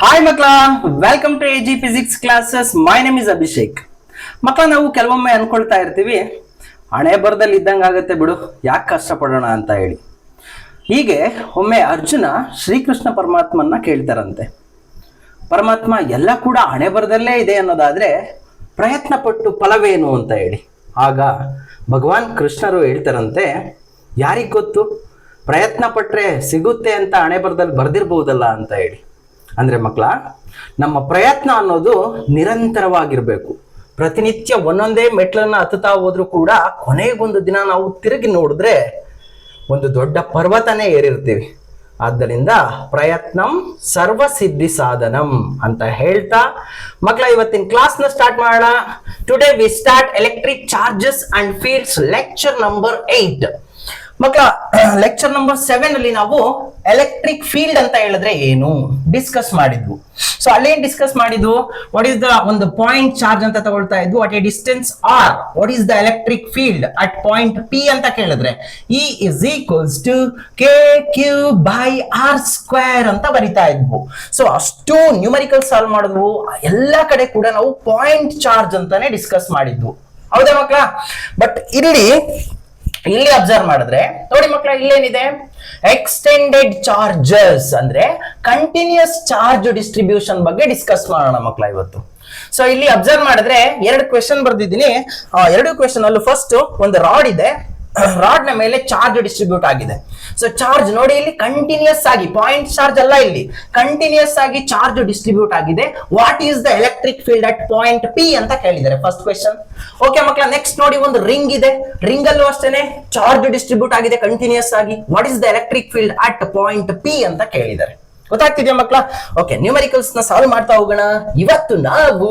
Hi ಮಕ್ಕಳ, welcome to AG physics classes. My name is Abhishek. ಮಕ್ಕಳ, ನಾವು ಕೆಲವೊಮ್ಮೆ ಅನ್ಕೊಳ್ತಾ ಇರ್ತೀವಿ, ಹಣೆ ಬರದಲ್ಲಿ ಇದ್ದಂಗೆ ಆಗುತ್ತೆ ಬಿಡು, ಯಾಕೆ ಕಷ್ಟಪಡೋಣ ಅಂತ ಹೇಳಿ. ಹೀಗೆ ಒಮ್ಮೆ ಅರ್ಜುನ ಶ್ರೀಕೃಷ್ಣ ಪರಮಾತ್ಮನ್ನ ಕೇಳ್ತಾರಂತೆ, ಪರಮಾತ್ಮ ಎಲ್ಲ ಕೂಡ ಹಣೆ ಬರದಲ್ಲೇ ಇದೆ ಅನ್ನೋದಾದ್ರೆ ಪ್ರಯತ್ನ ಪಟ್ಟು ಫಲವೇನು ಅಂತ ಹೇಳಿ. ಆಗ ಭಗವಾನ್ ಕೃಷ್ಣರು ಹೇಳ್ತಾರಂತೆ, ಯಾರಿಗ್ ಗೊತ್ತು, ಪ್ರಯತ್ನ ಪಟ್ರೆ ಸಿಗುತ್ತೆ ಅಂತ ಹಣೆ ಬರದಲ್ಲಿ ಬರ್ದಿರ್ಬೋದಲ್ಲ ಅಂತ ಹೇಳಿ. ಅಂದ್ರೆ ಮಕ್ಕಳ, ನಮ್ಮ ಪ್ರಯತ್ನ ಅನ್ನೋದು ನಿರಂತರವಾಗಿರ್ಬೇಕು. ಪ್ರತಿನಿತ್ಯ ಒಂದೊಂದೇ ಮೆಟ್ಲನ್ನ ಹತ್ತುತ್ತಾ ಹೋದ್ರೂ ಕೂಡ ಕೊನೆಗೊಂದು ದಿನ ನಾವು ತಿರುಗಿ ನೋಡಿದ್ರೆ ಒಂದು ದೊಡ್ಡ ಪರ್ವತನೇ ಏರಿರ್ತೀವಿ. ಆದ್ದರಿಂದ ಪ್ರಯತ್ನಂ ಸರ್ವಸಿದ್ಧಿ ಸಾಧನಂ ಅಂತ ಹೇಳ್ತಾ ಮಕ್ಕಳ, ಇವತ್ತಿನ ಕ್ಲಾಸ್ನ ಸ್ಟಾರ್ಟ್ ಮಾಡೋಣ. Today we start electric charges and fields lecture number 8. ಮಕ್ಕಳ, ಲೆಕ್ಚರ್ ನಂಬರ್ 7 ಅಲ್ಲಿ ನಾವು ಎಲೆಕ್ಟ್ರಿಕ್ ಫೀಲ್ಡ್ ಅಂತ ಹೇಳಿದ್ರೆ ಏನು ಡಿಸ್ಕಸ್ ಮಾಡಿದ್ವು. ಸೊ ಅಲ್ಲೇನ್ ಡಿಸ್ಕಸ್ ಮಾಡಿದ್ವು, ವಾಟ್ ಈಸ್ ದ ಒಂದು ಪಾಯಿಂಟ್ ಚಾರ್ಜ್ ಅಂತ ತಗೊಳ್ತಾ ಇದ್ವು, at a distance R what is the electric field at point P ಅಂತ ಕೇಳಿದ್ರೆ E is equals to k Q by R square ಅಂತ ಬರಿತಾ ಇದ್ವು. ಸೊ ಅಷ್ಟು ನ್ಯೂಮರಿಕಲ್ ಸಾಲ್ವ್ ಮಾಡಿದ್ವು. ಎಲ್ಲ ಕಡೆ ಕೂಡ ನಾವು ಪಾಯಿಂಟ್ ಚಾರ್ಜ್ ಅಂತಾನೆ ಡಿಸ್ಕಸ್ ಮಾಡಿದ್ವು, ಹೌದಾ ಮಕ್ಕಳ? ಬಟ್ ಇಲ್ಲಿ ಅಬ್ಸರ್ವ್ ಮಾಡಿದ್ರೆ ನೋಡಿ ಮಕ್ಕಳ, ಇಲ್ಲೇನಿದೆ, ಎಕ್ಸ್ಟೆಂಡೆಡ್ ಚಾರ್ಜಸ್ ಅಂದ್ರೆ ಕಂಟಿನ್ಯೂಸ್ ಚಾರ್ಜ್ ಡಿಸ್ಟ್ರಿಬ್ಯೂಷನ್ ಬಗ್ಗೆ ಡಿಸ್ಕಸ್ ಮಾಡೋಣ ಮಕ್ಕಳ ಇವತ್ತು. ಸೊ ಇಲ್ಲಿ ಅಬ್ಸರ್ವ್ ಮಾಡಿದ್ರೆ 2 ಕ್ವೆಶನ್ ಬರ್ದಿದ್ದೀನಿ. 2 ಕ್ವೆಶನ್ ಅಲ್ಲೂ ಫಸ್ಟ್ ಒಂದು ರಾಡ್ ಇದೆ, ರಾಡ್ ನ ಮೇಲೆ ಚಾರ್ಜ್ ಡಿಸ್ಟ್ರಿಬ್ಯೂಟ್ ಆಗಿದೆ. ಸೊ ಚಾರ್ಜ್ ನೋಡಿ, ಇಲ್ಲಿ ಕಂಟಿನ್ಯೂಸ್ ಆಗಿ, ಪಾಯಿಂಟ್ ಚಾರ್ಜ್ ಅಲ್ಲ, ಇಲ್ಲಿ ಕಂಟಿನ್ಯೂಸ್ ಆಗಿ ಚಾರ್ಜ್ ಡಿಸ್ಟ್ರಿಬ್ಯೂಟ್ ಆಗಿದೆ. What is the electric field at point P ಅಂತ ಕೇಳಿದ್ದಾರೆ ಫಸ್ಟ್ ಕ್ವೆಶನ್. ಓಕೆ ಮಕ್ಕಳ, ನೆಕ್ಸ್ಟ್ ನೋಡಿ, ಒಂದು ರಿಂಗ್ ಇದೆ, ರಿಂಗ್ ಅಲ್ಲೂ ಅಷ್ಟೇನೆ ಚಾರ್ಜ್ ಡಿಸ್ಟ್ರಿಬ್ಯೂಟ್ ಆಗಿದೆ ಕಂಟಿನ್ಯೂಸ್ ಆಗಿ. What is the electric field at point P ಅಂತ ಕೇಳಿದ್ದಾರೆ. ಗೊತ್ತಾಗ್ತಿದ್ಯಾ ಮಕ್ಕಳ? ಓಕೆ, ನ್ಯೂಮರಿಕಲ್ಸ್ ನ ಸಾಲ್ವ್ ಮಾಡ್ತಾ ಹೋಗೋಣ. ಇವತ್ತು ನಾವು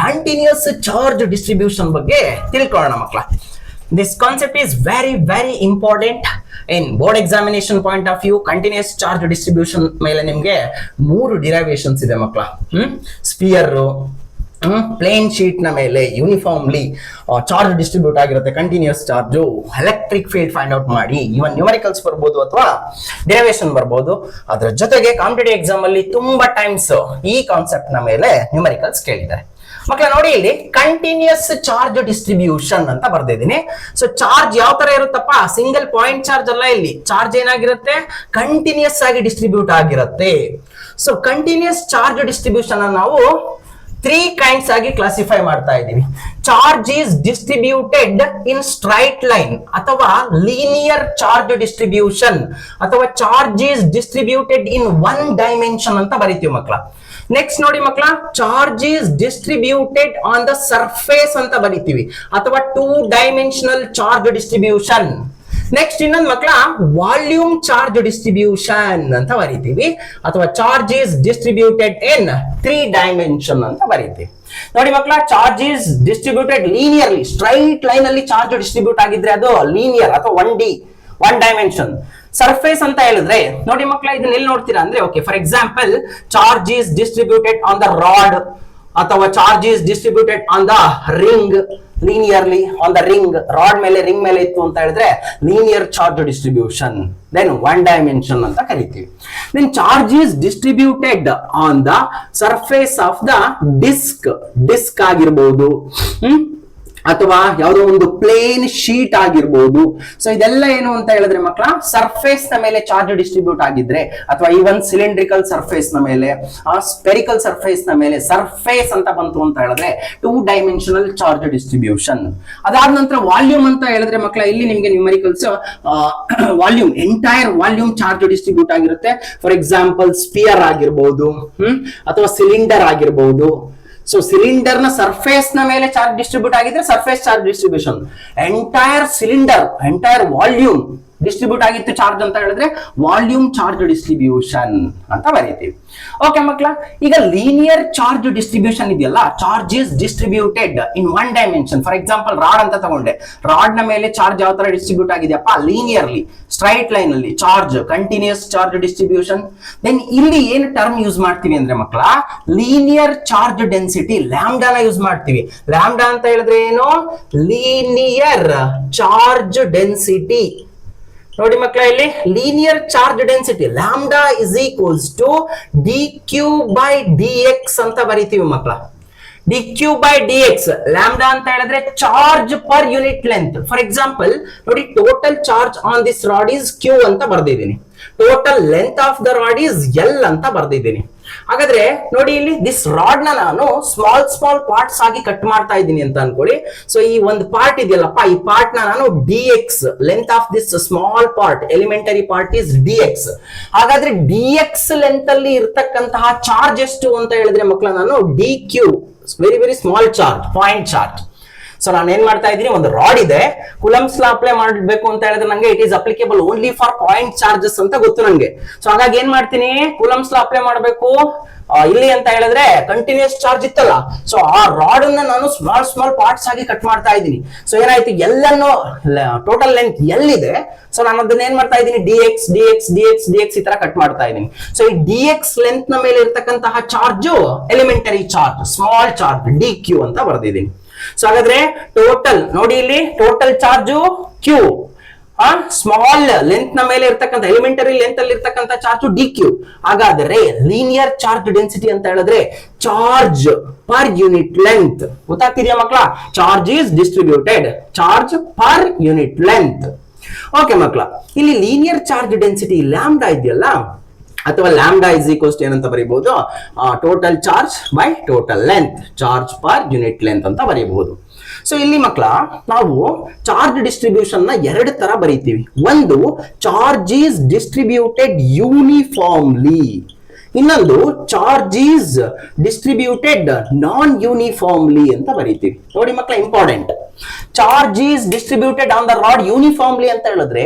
ಕಂಟಿನ್ಯೂಸ್ ಚಾರ್ಜ್ ಡಿಸ್ಟ್ರಿಬ್ಯೂಷನ್ ಬಗ್ಗೆ ತಿಳ್ಕೊಳ್ಳೋಣ ಮಕ್ಕಳ. This concept is very important in board examination point of view. Continuous charge distribution ಮೇಲೆ ನಿಮಗೆ 3 ಡಿರೈವೇಶನ್ಸ್ ಇದೆ ಮಕ್ಕಳ. ಸ್ಪಿಯರ್, ಪ್ಲೇನ್ ಶೀಟ್ ನ ಮೇಲೆ ಯೂನಿಫಾರ್ಮ್ಲಿ ಚಾರ್ಜ್ ಡಿಸ್ಟ್ರಿಬ್ಯೂಟ್ ಆಗಿರುತ್ತೆ, continuous charge. Electric field find out ಮಾಡಿ, ಇವನ್ ನ್ಯೂಮರಿಕಲ್ಸ್ ಬರ್ಬೋದು ಅಥವಾ ಡಿರೈವೇಶನ್ ಬರ್ಬೋದು. ಅದರ ಜೊತೆಗೆ ಕಾಂಪಿಟೇಟಿವ್ ಎಕ್ಸಾಮ್ ಅಲ್ಲಿ ತುಂಬಾ ಟೈಮ್ಸ್ ಈ ಕಾನ್ಸೆಪ್ಟ್ ನ ಮೇಲೆ ನ್ಯೂಮರಿಕಲ್ಸ್ ಕೇಳಿದ್ದಾರೆ ಮಕ್ಕಳ. ನೋಡಿ, ಇಲ್ಲಿ ಕಂಟಿನ್ಯೂಸ್ ಚಾರ್ಜ್ ಡಿಸ್ಟ್ರಿಬ್ಯೂಷನ್ ಅಂತ ಬರ್ದಿದ್ದೀನಿ. ಸೊ ಚಾರ್ಜ್ ಯಾವ ತರ ಇರುತ್ತಪ್ಪ, ಸಿಂಗಲ್ ಪಾಯಿಂಟ್ ಚಾರ್ಜ್ ಅಲ್ಲ, ಇಲ್ಲಿ ಚಾರ್ಜ್ ಏನಾಗಿರುತ್ತೆ, ಕಂಟಿನ್ಯೂಸ್ ಆಗಿ ಡಿಸ್ಟ್ರಿಬ್ಯೂಟ್ ಆಗಿರುತ್ತೆ. ಸೊ ಕಂಟಿನ್ಯೂಸ್ ಚಾರ್ಜ್ ಡಿಸ್ಟ್ರಿಬ್ಯೂಷನ್ ನಾವು 3 kinds ಆಗಿ ಕ್ಲಾಸಿಫೈ ಮಾಡ್ತಾ ಇದ್ದೀವಿ. Charge is distributed in straight line ಅಥವಾ ಲೀನಿಯರ್ ಚಾರ್ಜ್ ಡಿಸ್ಟ್ರಿಬ್ಯೂಷನ್, ಅಥವಾ charge is distributed in 1 dimension ಅಂತ ಬರೀತೀವಿ ಮಕ್ಕಳ. ನೆಕ್ಸ್ಟ್ ನೋಡಿ ಮಕ್ಕಳ, charge is distributed on the surface ಅಂತ ಬರೀತೀವಿ, ಅಥವಾ 2 dimensional ಚಾರ್ಜ್ ಡಿಸ್ಟ್ರಿಬ್ಯೂಷನ್. ನೆಕ್ಸ್ಟ್ ಇನ್ನೊಂದು ಮಕ್ಕಳ, ವಾಲ್ಯೂಮ್ ಚಾರ್ಜ್ ಡಿಸ್ಟ್ರಿಬ್ಯೂಷನ್ ಅಂತ ಬರೀತೀವಿ, ಅಥವಾ charge is distributed in 3 dimension ಅಂತ ಬರೀತೀವಿ. ನೋಡಿ ಮಕ್ಕಳ, charge is distributed linearly, straight line ಅಲ್ಲಿ ಚಾರ್ಜ್ ಡಿಸ್ಟ್ರಿಬ್ಯೂಟ್ ಆಗಿದ್ರೆ ಅದು ಲೀನಿಯರ್ ಅಥವಾ 1 dimension. ಸರ್ಫೇಸ್ ಅಂತ ಹೇಳಿದ್ರೆ ನೋಡಿ ಮಕ್ಕಳ, ಇದನ್ನ ಎಲ್ಲಿ ನೋಡ್ತೀರಾ ಅಂದ್ರೆ, okay, for example charge is distributed on the rod, ಅಥವಾ charge is distributed on the ring, linearly on the ring. Rod ಮೇಲೆ ರಿಂಗ್ ಮೇಲೆ ಇತ್ತು ಅಂತ ಹೇಳಿದ್ರೆ linear charge distribution, then 1 dimension ಅಂತ ಕರಿತೀವಿ. Then charge is distributed on the surface of the disc ಆಗಿರ್ಬೋದು, ಅಥವಾ ಯಾವುದೋ ಒಂದು ಪ್ಲೇನ್ ಶೀಟ್ ಆಗಿರ್ಬೋದು. ಸೊ ಇದೆಲ್ಲ ಏನು ಅಂತ ಹೇಳಿದ್ರೆ ಮಕ್ಕಳ, ಸರ್ಫೇಸ್ ನ ಮೇಲೆ ಚಾರ್ಜ್ ಡಿಸ್ಟ್ರಿಬ್ಯೂಟ್ ಆಗಿದ್ರೆ, ಅಥವಾ ಈವನ್ ಸಿಲಿಂಡ್ರಿಕಲ್ ಸರ್ಫೇಸ್ ನ ಮೇಲೆ, ಸ್ಪೆರಿಕಲ್ ಸರ್ಫೇಸ್ ನ ಮೇಲೆ ಸರ್ಫೇಸ್ ಅಂತ ಬಂತು ಅಂತ ಹೇಳಿದ್ರೆ 2 dimensional ಚಾರ್ಜ್ ಡಿಸ್ಟ್ರಿಬ್ಯೂಷನ್. ಅದಾದ ನಂತರ ವಾಲ್ಯೂಮ್ ಅಂತ ಹೇಳಿದ್ರೆ ಮಕ್ಕಳ, ಇಲ್ಲಿ ನಿಮ್ಗೆ numericals volume, entire volume charge distribute ಆಗಿರುತ್ತೆ. ಫಾರ್ ಎಕ್ಸಾಂಪಲ್ ಸ್ಪಿಯರ್ ಆಗಿರ್ಬೋದು, ಅಥವಾ ಸಿಲಿಂಡರ್ ಆಗಿರ್ಬೋದು. ಸೊ ಸಿಲಿಂಡರ್ ನ ಸರ್ಫೇಸ್ ನ ಮೇಲೆ ಚಾರ್ಜ್ ಡಿಸ್ಟ್ರಿಬ್ಯೂಟ್ ಆಗಿದ್ರೆ surface charge distribution. Entire cylinder, entire volume distribute ಆಗಿತ್ತು ಚಾರ್ಜ್ ಅಂತ ಹೇಳಿದ್ರೆ ವಾಲ್ಯೂಮ್ ಚಾರ್ಜ್ ಡಿಸ್ಟ್ರಿಬ್ಯೂಷನ್ ಅಂತ ಬರೀತೀವಿ. ಓಕೆ ಮಕ್ಕಳ, ಈಗ ಲೀನಿಯರ್ ಚಾರ್ಜ್ ಡಿಸ್ಟ್ರಿಬ್ಯೂಷನ್ ಇದೆಯಲ್ಲ, charge is distributed in 1 dimension. For example rod ಅಂತ ತಗೊಂಡೆ, ರಾಡ್ ನ ಮೇಲೆ ಚಾರ್ಜ್ ಯಾವ ತರ ಡಿಸ್ಟ್ರಿಬ್ಯೂಟ್ ಆಗಿದೆಯಪ್ಪ, ಲೀನಿಯರ್ಲಿ ಸ್ಟ್ರೈಟ್ ಲೈನ್ ಅಲ್ಲಿ charge, continuous charge distribution. Then ಇಲ್ಲಿ ಏನು ಟರ್ಮ್ ಯೂಸ್ ಮಾಡ್ತೀವಿ ಅಂದ್ರೆ ಮಕ್ಕಳ, ಲೀನಿಯರ್ ಚಾರ್ಜ್ ಡೆನ್ಸಿಟಿ, ಲ್ಯಾಂಬ್ಡಾನ ಯೂಸ್ ಮಾಡ್ತೀವಿ. ಲ್ಯಾಂಬ್ಡಾ ಅಂತ ಹೇಳಿದ್ರೆ ಏನು, ಲೀನಿಯರ್ ಚಾರ್ಜ್ ಡೆನ್ಸಿಟಿ. ನೋಡಿ ಮಕ್ಕಳ, ಇಲ್ಲಿ linear charge density lambda is equals to D Q by D X ಅಂತ ಬರೀತೀವಿ ಮಕ್ಕಳ. D Q by D X, lambda ಅಂತ ಹೇಳಿದ್ರೆ charge per unit length. For example ನೋಡಿ, total charge on this rod is Q ಅಂತ ಬರ್ದಿದ್ದೀನಿ, total length of the rod is L ಅಂತ ಬರ್ದಿದ್ದೀನಿ. ಹಾಗಾದ್ರೆ ನೋಡಿ, ಇಲ್ಲಿ ದಿಸ್ ರಾಡ್ ನ ನಾನು ಸ್ಮಾಲ್ ಪಾರ್ಟ್ಸ್ ಆಗಿ ಕಟ್ ಮಾಡ್ತಾ ಇದ್ದೀನಿ ಅಂತ ಅನ್ಕೊಳ್ಳಿ. ಸೊ ಈ ಒಂದು ಪಾರ್ಟ್ ಇದೆಯಲ್ಲಪ್ಪ, ಈ ಪಾರ್ಟ್ ನ ನಾನು d x, length of this small part, elementary part is d x. ಹಾಗಾದ್ರೆ ಡಿ ಎಕ್ಸ್ ಲೆಂತ್ ಅಲ್ಲಿ ಇರ್ತಕ್ಕಂತಹ ಚಾರ್ಜ್ ಎಷ್ಟು ಅಂತ ಹೇಳಿದ್ರೆ ಮಕ್ಕಳ, ನಾನು d q, very small charge, point charge. So ನಾನು ಏನ್ ಮಾಡ್ತಾ ಇದ್ದೀನಿ, ಒಂದು ರಾಡ್ ಇದೆ, ಕುಲಮ್ಸ್ ಲಾ ಅಪ್ಲೈ ಮಾಡಬೇಕು ಅಂತ ಹೇಳಿದ್ರೆ ನಂಗೆ it is applicable only for point charges ಅಂತ ಗೊತ್ತು ನಂಗೆ. ಸೊ ಹಾಗಾಗಿ ಏನ್ ಮಾಡ್ತೀನಿ, ಕುಲಮ್ಸ್ ಲಾ ಅಪ್ಲೈ ಮಾಡಬೇಕು ಇಲ್ಲಿ ಅಂತ ಹೇಳಿದ್ರೆ ಕಂಟಿನ್ಯೂಸ್ ಚಾರ್ಜ್ ಇತ್ತಲ್ಲ, ಸೊ ಆ ರಾಡ್ ಅನ್ನ ನಾನು ಸ್ಮಾಲ್ ಪಾರ್ಟ್ಸ್ ಆಗಿ ಕಟ್ ಮಾಡ್ತಾ ಇದ್ದೀನಿ. ಸೊ ಏನಾಯ್ತು, ಎಲ್ಲನ್ನು ಟೋಟಲ್ ಲೆಂತ್ ಎಲ್ಲಿದೆ, ಸೊ ನಾನು ಅದನ್ನ ಏನ್ ಮಾಡ್ತಾ ಇದ್ದೀನಿ, D X D X D X D X ಈ ತರ ಕಟ್ ಮಾಡ್ತಾ ಇದ್ದೀನಿ. ಸೊ ಈ ಡಿ ಎಕ್ಸ್ ಲೆಂತ್ ನ ಮೇಲೆ ಇರ್ತಕ್ಕಂತಹ charge elementary charge, small charge d q ಅಂತ ಬರ್ದಿದ್ದೀನಿ. ಸೊ ಹಾಗಾದ್ರೆ ಟೋಟಲ್ ನೋಡಿ, ಇಲ್ಲಿ total charge q, small length ನ ಮೇಲೆ ಇರ್ತಕ್ಕಂಥ ಎಲಿಮೆಂಟರಿ ಲೆಂತ್ ಅಲ್ಲಿ ಇರ್ತಕ್ಕಂಥ ಚಾರ್ಜ್ ಡಿ ಕ್ಯೂ. ಹಾಗಾದ್ರೆ ಲೀನಿಯರ್ ಚಾರ್ಜ್ ಡೆನ್ಸಿಟಿ ಅಂತ ಹೇಳಿದ್ರೆ ಚಾರ್ಜ್ ಪರ್ ಯೂನಿಟ್ ಲೆಂತ್. ಗೊತ್ತಾಗ್ತಿದ್ಯಾ ಮಕ್ಕಳ? Charge is distributed, charge per unit length. Okay ಮಕ್ಕಳ, ಇಲ್ಲಿ ಲೀನಿಯರ್ ಚಾರ್ಜ್ ಡೆನ್ಸಿಟಿ ಲ್ಯಾಂಬ್ಡಾ ಇದೆಯಲ್ಲ, ಅಥವಾ ಲ್ಯಾಂಬ್ಡಾ ಇಸ್ ಈಕ್ವಲ್ಸ್ ಏನಂತ ಬರೀಬಹುದು, total charge by total length, charge per unit length ಅಂತ ಬರೀಬಹುದು. ಸೊ ಇಲ್ಲಿ ಮಕ್ಕಳ, ನಾವು ಚಾರ್ಜ್ ಡಿಸ್ಟ್ರಿಬ್ಯೂಷನ್ ನ ಎರಡು ತರ ಬರೀತೀವಿ. ಒಂದು, ಚಾರ್ಜ್ ಈಸ್ ಡಿಸ್ಟ್ರಿಬ್ಯೂಟೆಡ್ ಯೂನಿಫಾರ್ಮ್ಲಿ, ಇನ್ನೊಂದು charge is distributed non uniformly ಅಂತ ಬರೀತೀವಿ. ನೋಡಿ ಮಕ್ಕಳ, important. Charge is distributed on the rod uniformly ಅಂತ ಹೇಳಿದ್ರೆ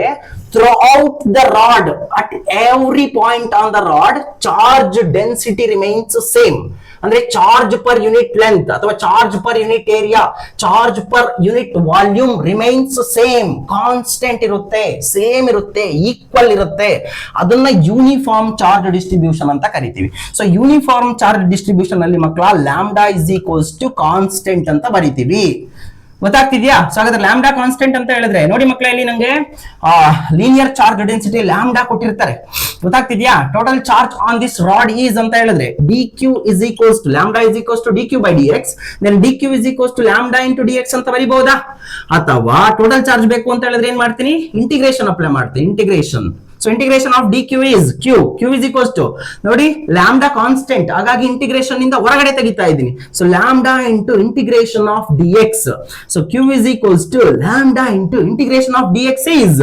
throughout the rod, at every point on the rod, charge density remains same. ಅಂದ್ರೆ ಚಾರ್ಜ್ ಪರ್ ಯೂನಿಟ್ ಲೆಂತ್ ಅಥವಾ charge per unit area, charge per unit volume remains same, constant ಇರುತ್ತೆ, same ಇರುತ್ತೆ, equal ಇರುತ್ತೆ. ಅದನ್ನ uniform charge distribution ಅಂತ ಕರಿತೀವಿ. So uniform charge distribution ಅಲ್ಲಿ ಮಕ್ಕಳ, lambda is equals to constant ಅಂತ ಬರಿತೀವಿ. ಗೊತ್ತಾಗ್ತಿದ್ಯಾ? ಸೊ ಹಾಗಾದ್ರೆ ಲ್ಯಾಂಬ್ಡಾ ಕಾನ್ಸ್ಟೆಂಟ್ ಅಂತ ಹೇಳಿದ್ರೆ ನೋಡಿ ಮಕ್ಕಳ, ಇಲ್ಲಿ ನಂಗೆ ಲೀನಿಯರ್ ಚಾರ್ಜ್ ಡೆನ್ಸಿಟಿ ಲ್ಯಾಂಬ್ಡಾ ಕೊಟ್ಟಿರ್ತಾರೆ. ಗೊತ್ತಾಗ್ತಿದ್ಯಾ? Total charge on this rod is ಅಂತ ಹೇಳಿದ್ರೆ D Q is equals to lambda is equals to D Q by D X, then D Q is equals to lambda into D X ಅಂತ ಬರೀಬಹುದಾ? ಅಥವಾ total charge ಬೇಕು ಅಂತ ಹೇಳಿದ್ರೆ ಏನ್ ಮಾಡ್ತೀನಿ, ಇಂಟಿಗ್ರೇಷನ್ ಅಪ್ಲೈ ಮಾಡ್ತೀನಿ, integration. So integration of dq is q is equals to ನೋಡಿ lambda constant, ಹಾಗಾಗಿ ಇಂಟಿಗ್ರೇಷನ್ ಇಂದ ಹೊರಗಡೆ ತೆಗಿತಾ ಇದ್ದೀನಿ. So lambda into integration of dx, so q is equals to lambda into integration of dx is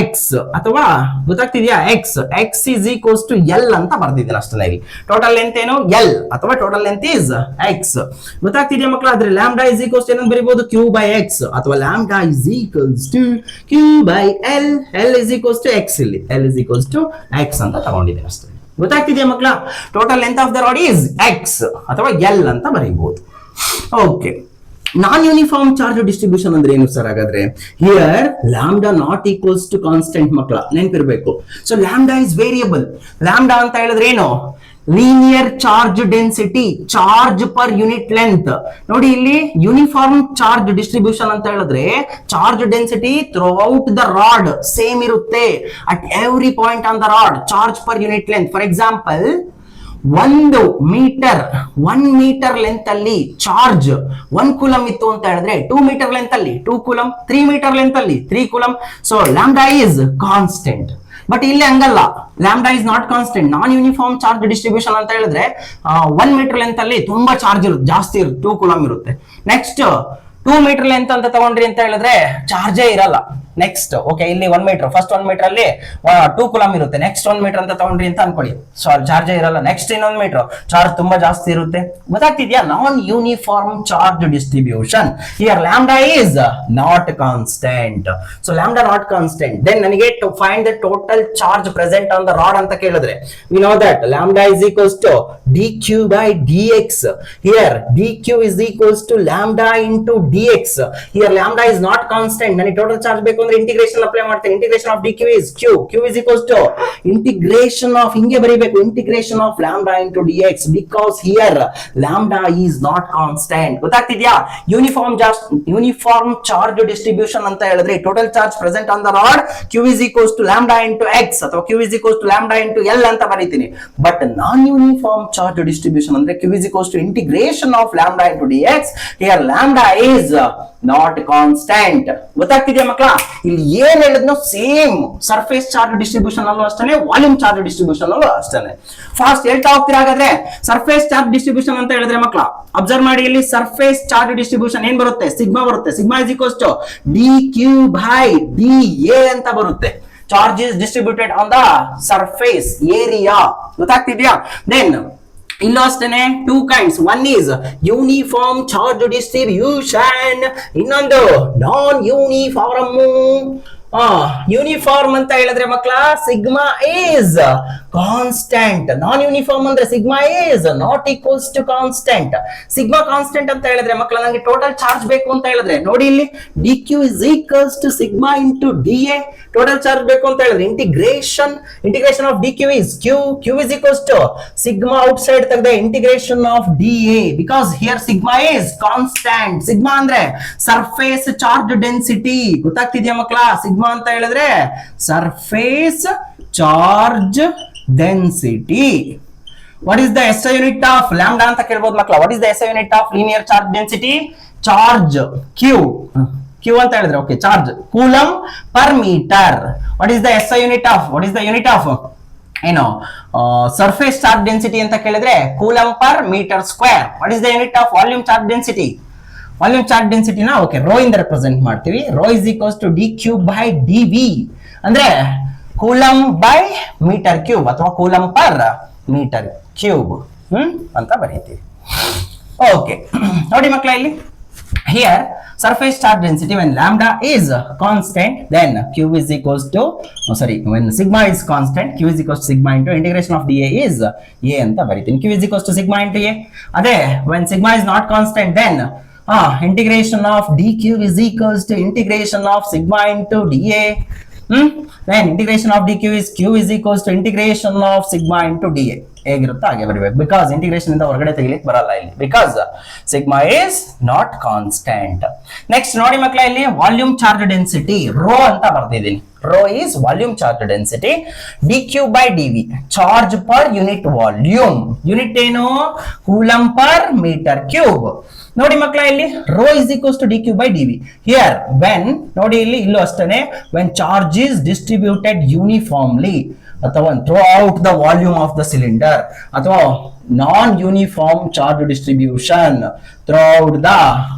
x, ಅಥವಾ ಗೊತ್ತಾಗ್ತಿದ್ಯಾ, x is equals to l ಅಂತ ಬರ್ದಿದ್ದೀನಿ ಅಷ್ಟೇ. ಇಲ್ಲಿ ಟೋಟಲ್ ಲೆಂತ್ ಏನು, l, ಅಥವಾ ಟೋಟಲ್ ಲೆಂತ್ is x. ಗೊತ್ತಾಗ್ತಿದ್ಯಾ ಮಕ್ಕಳ? ಆದ್ರೆ lambda is equals to ಏನಂತ ಬರೀಬಹುದು, q by x, ಅಥವಾ lambda is equals to q by l, l is equals to x, ಇಲ್ಲಿ L is equals to x ಅಂತ ತಗೊಂಡಿದ್ದೇನೆ ಅಷ್ಟೇ. ಗೊತ್ತಾಗ್ತಿದೆಯಾ ಮಕ್ಕಳ? Total length of the rod is x ಅಥವಾ L ಅಂತ ಬರೀಬಹುದು. Okay, non uniform charge distribution ಅಂದ್ರೆ ಏನು ಸರ್? ಹಾಗಾದ್ರೆ here lambda not equals to constant ಮಕ್ಕಳ, ನೆನಪಿರ್ಬೇಕು. So lambda is variable. Lambda ಅಂತ ಹೇಳಿದ್ರೆ ಏನು, linear charge density, charge per unit length. ನೋಡಿ ಇಲ್ಲಿ ಯೂನಿಫಾರ್ಮ್ ಚಾರ್ಜ್ ಡಿಸ್ಟ್ರಿಬ್ಯೂಷನ್ ಅಂತ ಹೇಳಿದ್ರೆ charge density throughout the rod same ಇರುತ್ತೆ, at every point on the rod, charge per unit length. For example, 1 metre length ಅಲ್ಲಿ charge 1 coulomb ಇತ್ತು ಅಂತ ಹೇಳಿದ್ರೆ 2 metre length ಅಲ್ಲಿ 2 ಕೂಲಮ್, 3 ಮೀಟರ್ ಲೆಂತ್ ಅಲ್ಲಿ 3 coulomb. So lambda is constant. But ಇಲ್ಲಿ ಹಂಗಲ್ಲ, lambda is not constant. Non uniform charge distribution ಅಂತ ಹೇಳಿದ್ರೆ 1 ಮೀಟರ್ ಲೆಂತ್ ಅಲ್ಲಿ ತುಂಬಾ ಚಾರ್ಜ್ ಇರುತ್ತೆ, ಜಾಸ್ತಿ ಇರುತ್ತೆ, 2 ಕೂಲಮ್ ಇರುತ್ತೆ. ನೆಕ್ಸ್ಟ್ 2 ಮೀಟರ್ ಲೆಂತ್ ಅಂತ ತಗೊಂಡ್ರಿ ಅಂತ ಹೇಳಿದ್ರೆ ಚಾರ್ಜೇ ಇರಲ್ಲ. ನೆಕ್ಸ್ಟ್ ಓಕೆ, ಇಲ್ಲಿ 1 ಮೀಟರ್, ಫಸ್ಟ್ 1 ಮೀಟರ್ ಅಲ್ಲಿ 2 ಕೂಲಮ್ ಇರುತ್ತೆ. ನೆಕ್ಸ್ಟ್ 1 ಮೀಟರ್ ಅಂತ ತಗೊಂಡ್ರಿ ಅಂತ ಅನ್ಕೊಳ್ಳಿ, ಚಾರ್ಜೇ ಇರಲ್ಲ. ನೆಕ್ಸ್ಟ್ ಇನ್ನೊಂದು ಮೀಟರ್, ಚಾರ್ಜ್ ತುಂಬಾ ಜಾಸ್ತಿ ಇರುತ್ತೆ. ಗೊತ್ತಾಗ್ತಿದ್ಯಾ? Non uniform charge distribution. Here lambda is not constant. So lambda not constant. Then ನನಗೆ to find the total charge present on the rod ಅಂತ ಕೇಳಿದ್ರೆ we know that lambda is equals to dq by dx. Here dq is equals to lambda into dx. Here lambda is not constant. ನನಗೆ total charge ಬೇಕು ಅಂದ್ರೆ integration apply ಮಾಡ್ತೀನಿ. Integration of dq is q. q is equals to integration of ಹಿಂಗೆ ಬರೀಬೇಕು, integration of lambda into dx, because here lambda is not constant. ಗೊತ್ತಾಗ್ತಿದ್ಯಾ? Uniform charge distribution ಅಂತ ಹೇಳಿದ್ರೆ total charge present on the rod q is equals to lambda into x ಅಥವಾ q is equals to lambda into l ಅಂತ ಬರೀತೀನಿ. But non uniform charge distribution ಅಂದ್ರೆ q is equals to integration of lambda into dx. Here lambda is not constant. ಗೊತ್ತಾಗ್ತಿದೆಯಾ ಮಕ್ಕಳ? ಇಲ್ಲಿ ಏನ್ ಹೇಳಿದ್ನೋ same surface charge distribution ಅಲ್ಲೂ ಅಷ್ಟೇ, ವಾಲ್ಯೂಮ್ ಚಾರ್ಜ್ ಡಿಸ್ಟ್ರಿಬ್ಯೂಷನ್ ಅಲ್ಲೂ ಅಷ್ಟೇ. ಫಾಸ್ಟ್ ಹೇಳ್ತಾ ಹೋಗ್ತೀರಾ. ಹಾಗಾದ್ರೆ ಸರ್ಫೇಸ್ ಚಾರ್ಜ್ ಡಿಸ್ಟ್ರಿಬ್ಯೂಷನ್ ಅಂತ ಹೇಳಿದ್ರೆ ಮಕ್ಕಳ ಅಬ್ಸರ್ವ್ ಮಾಡಿ, ಇಲ್ಲಿ ಸರ್ಫೇಸ್ ಚಾರ್ಜ್ ಡಿಸ್ಟ್ರಿಬ್ಯೂಷನ್ ಏನ್ ಬರುತ್ತೆ? ಸಿಗ್ಮಾ ಬರುತ್ತೆ. Sigma is equals to dq by dA ಅಂತ ಬರುತ್ತೆ. Charge is distributed on the surface area. ಗೊತ್ತಾಗ್ತಿದ್ಯಾ? Then ಇಲ್ಲೂ ಅಷ್ಟೇನೆ two kinds. One is uniform charge distribution, ಇನ್ನೊಂದು ನಾನ್ ಯೂನಿಫಾರ್ಮ್. ಯೂನಿಫಾರ್ಮ್ ಅಂತ ಹೇಳಿದ್ರೆ ಮಕ್ಕಳ sigma is constant. Non uniform ಅಂದ್ರೆ sigma is not equals to constant. Sigma constant ಅಂತ ಹೇಳಿದ್ರೆ ಮಕ್ಕಳ ನಂಗೆ ಟೋಟಲ್ ಚಾರ್ಜ್ ಬೇಕು ಅಂತ ಹೇಳಿದ್ರೆ ನೋಡಿ ಇಲ್ಲಿ dq is equals to sigma into dA. Total charge ಬೇಕು ಅಂತ ಹೇಳಿದ್ರೆ integration of dq is q is equals to sigma outside ತೆಗೆದೆ integration of dA, because here sigma is constant. Sigma ಅಂದ್ರೆ ಸರ್ಫೇಸ್ ಚಾರ್ಜ್ ಡೆನ್ಸಿಟಿ. ಗೊತ್ತಾಗ್ತಿದ್ಯಾ ಮಕ್ಕಳ? Sigma ಅಂತ ಹೇಳಿದ್ರೆ surface charge density. What is the SI unit of lambda ಅಂತ ಕೇಳ್ಬೋದು ಮಕ್ಕಳ. What is the SI unit of linear charge density? Charge q ಅಂತ ಹೇಳಿದ್ರೆ okay, charge coulomb per metre. What is the SI unit of, what is the unit of ಏನು surface charge density ಅಂತ ಕೇಳಿದ್ರೆ coulomb per metre square. What is the unit of volume charge density? Volume charge ಡೆನ್ಸಿಟಿನ okay rho ಇಂದ represent ಮಾಡ್ತೀವಿ. Rho is equals to dq by dv ಅಂದ್ರೆ ಕೂಲಂ by metre cube ಅಥವಾ ಕೂಲಂ per metre cube ಅಂತ ಬರೀತೀವಿ. Okay ನೋಡಿ ಮಕ್ಕಳ, ಇಲ್ಲಿ here surface charge density when lambda is constant, then q is equals to when sigma is constant, q is equals to sigma into integration of dA is a ಅಂತ ಬರೀತೀನಿ. q is equals to sigma into a. ಅದೇ when sigma is not constant, then integration of dq is equals to integration of sigma into dA. Then integration of dq is q is equals to integration of sigma into dA. ಹೇಗಿರುತ್ತೋ ಹಾಗೆ ಬರೀಬೇಕು, because integration ಇಂದ ಹೊರಗಡೆ ತೆಗಿಲಿಕ್ಕೆ ಬರಲ್ಲ ಇಲ್ಲಿ, because sigma is not constant. Next ನೋಡಿ ಮಕ್ಕಳ, ಇಲ್ಲಿ ವಾಲ್ಯೂಮ್ ಚಾರ್ಜ್ ಡೆನ್ಸಿಟಿ ರೋ ಅಂತ ಬರ್ತಿದ್ದೀನಿ. Rho is volume charge density, dq by dv charge per unit volume. Unit ಏನು? Coulomb per metre cube. ನೋಡಿ ಮಕ್ಕಳ, ಇಲ್ಲಿ rho is equals to dq by dv. Here when ನೋಡಿ ಇಲ್ಲೂ ಅಷ್ಟೇ, when charge is distributed uniformly ಅಥವಾ throughout the volume of the cylinder, ಅಥವಾ non uniform charge distribution through out the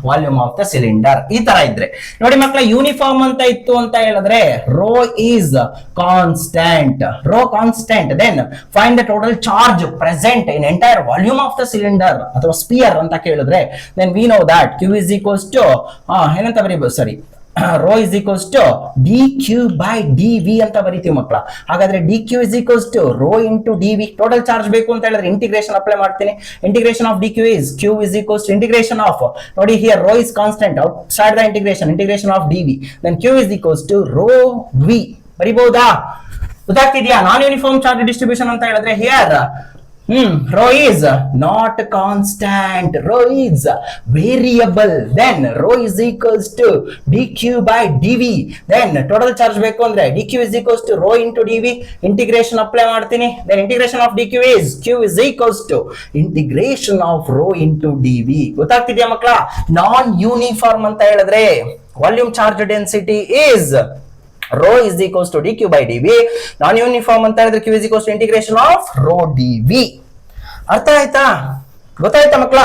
volume of the cylinder. ಈ ತರ ಇದ್ರೆ ನೋಡಿ ಮಕ್ಕಳ, ಯೂನಿಫಾರ್ಮ್ ಅಂತ ಇತ್ತು ಅಂತ ಹೇಳಿದ್ರೆ rho is constant. Rho constant, then find the total charge present in entire volume of the cylinder ಅಥವಾ ಸ್ಪಿಯರ್ ಅಂತ ಕೇಳಿದ್ರೆ then we know that q is equals to ಏನಂತ ಬರೀಬಹುದು, ಸರಿ rho is equals to dq by dv ಅಂತ ಬರೀತೀವಿ ಮಕ್ಕಳ. ಹಾಗಾದ್ರೆ dq is equals to rho into dv. Total charge ಬೇಕು ಅಂತ ಹೇಳಿದ್ರೆ ಇಂಟಿಗ್ರೇಷನ್ ಅಪ್ಲೈ ಮಾಡ್ತೀನಿ. Integration of dq is q is equals to integration of, ನೋಡಿ here rho is constant, outside the integration of dv, then q is equals to rho v. ಬರಿಬಹುದಾ? ಗೊತ್ತಾಗ್ತಿದ್ಯಾ? Non uniform charge distribution ಅಂತ ಹೇಳಿದ್ರೆ here rho is not constant, rho is variable, then rho is equals to dq by dv. Then total charge ಬೇಕು ಅಂದ್ರೆ dq is equals to rho into dv. integration apply ಮಾಡ್ತೀನಿ, then integration of dq is q is equals to integration of rho into dv. ಗೊತ್ತಾಗ್ತಿದ್ಯಾ ಮಕ್ಕಳ? ನಾನ್ uniform ಅಂತ ಹೇಳಿದ್ರೆ volume charge density is rho is equals to dq by dv. Non uniform ಅಂತ ಹೇಳಿದ್ರೆ q is equals to integration of rho dv. ಅರ್ಥ ಆಯ್ತಾ? ಗೊತ್ತಾಯ್ತಾ ಮಕ್ಕಳ?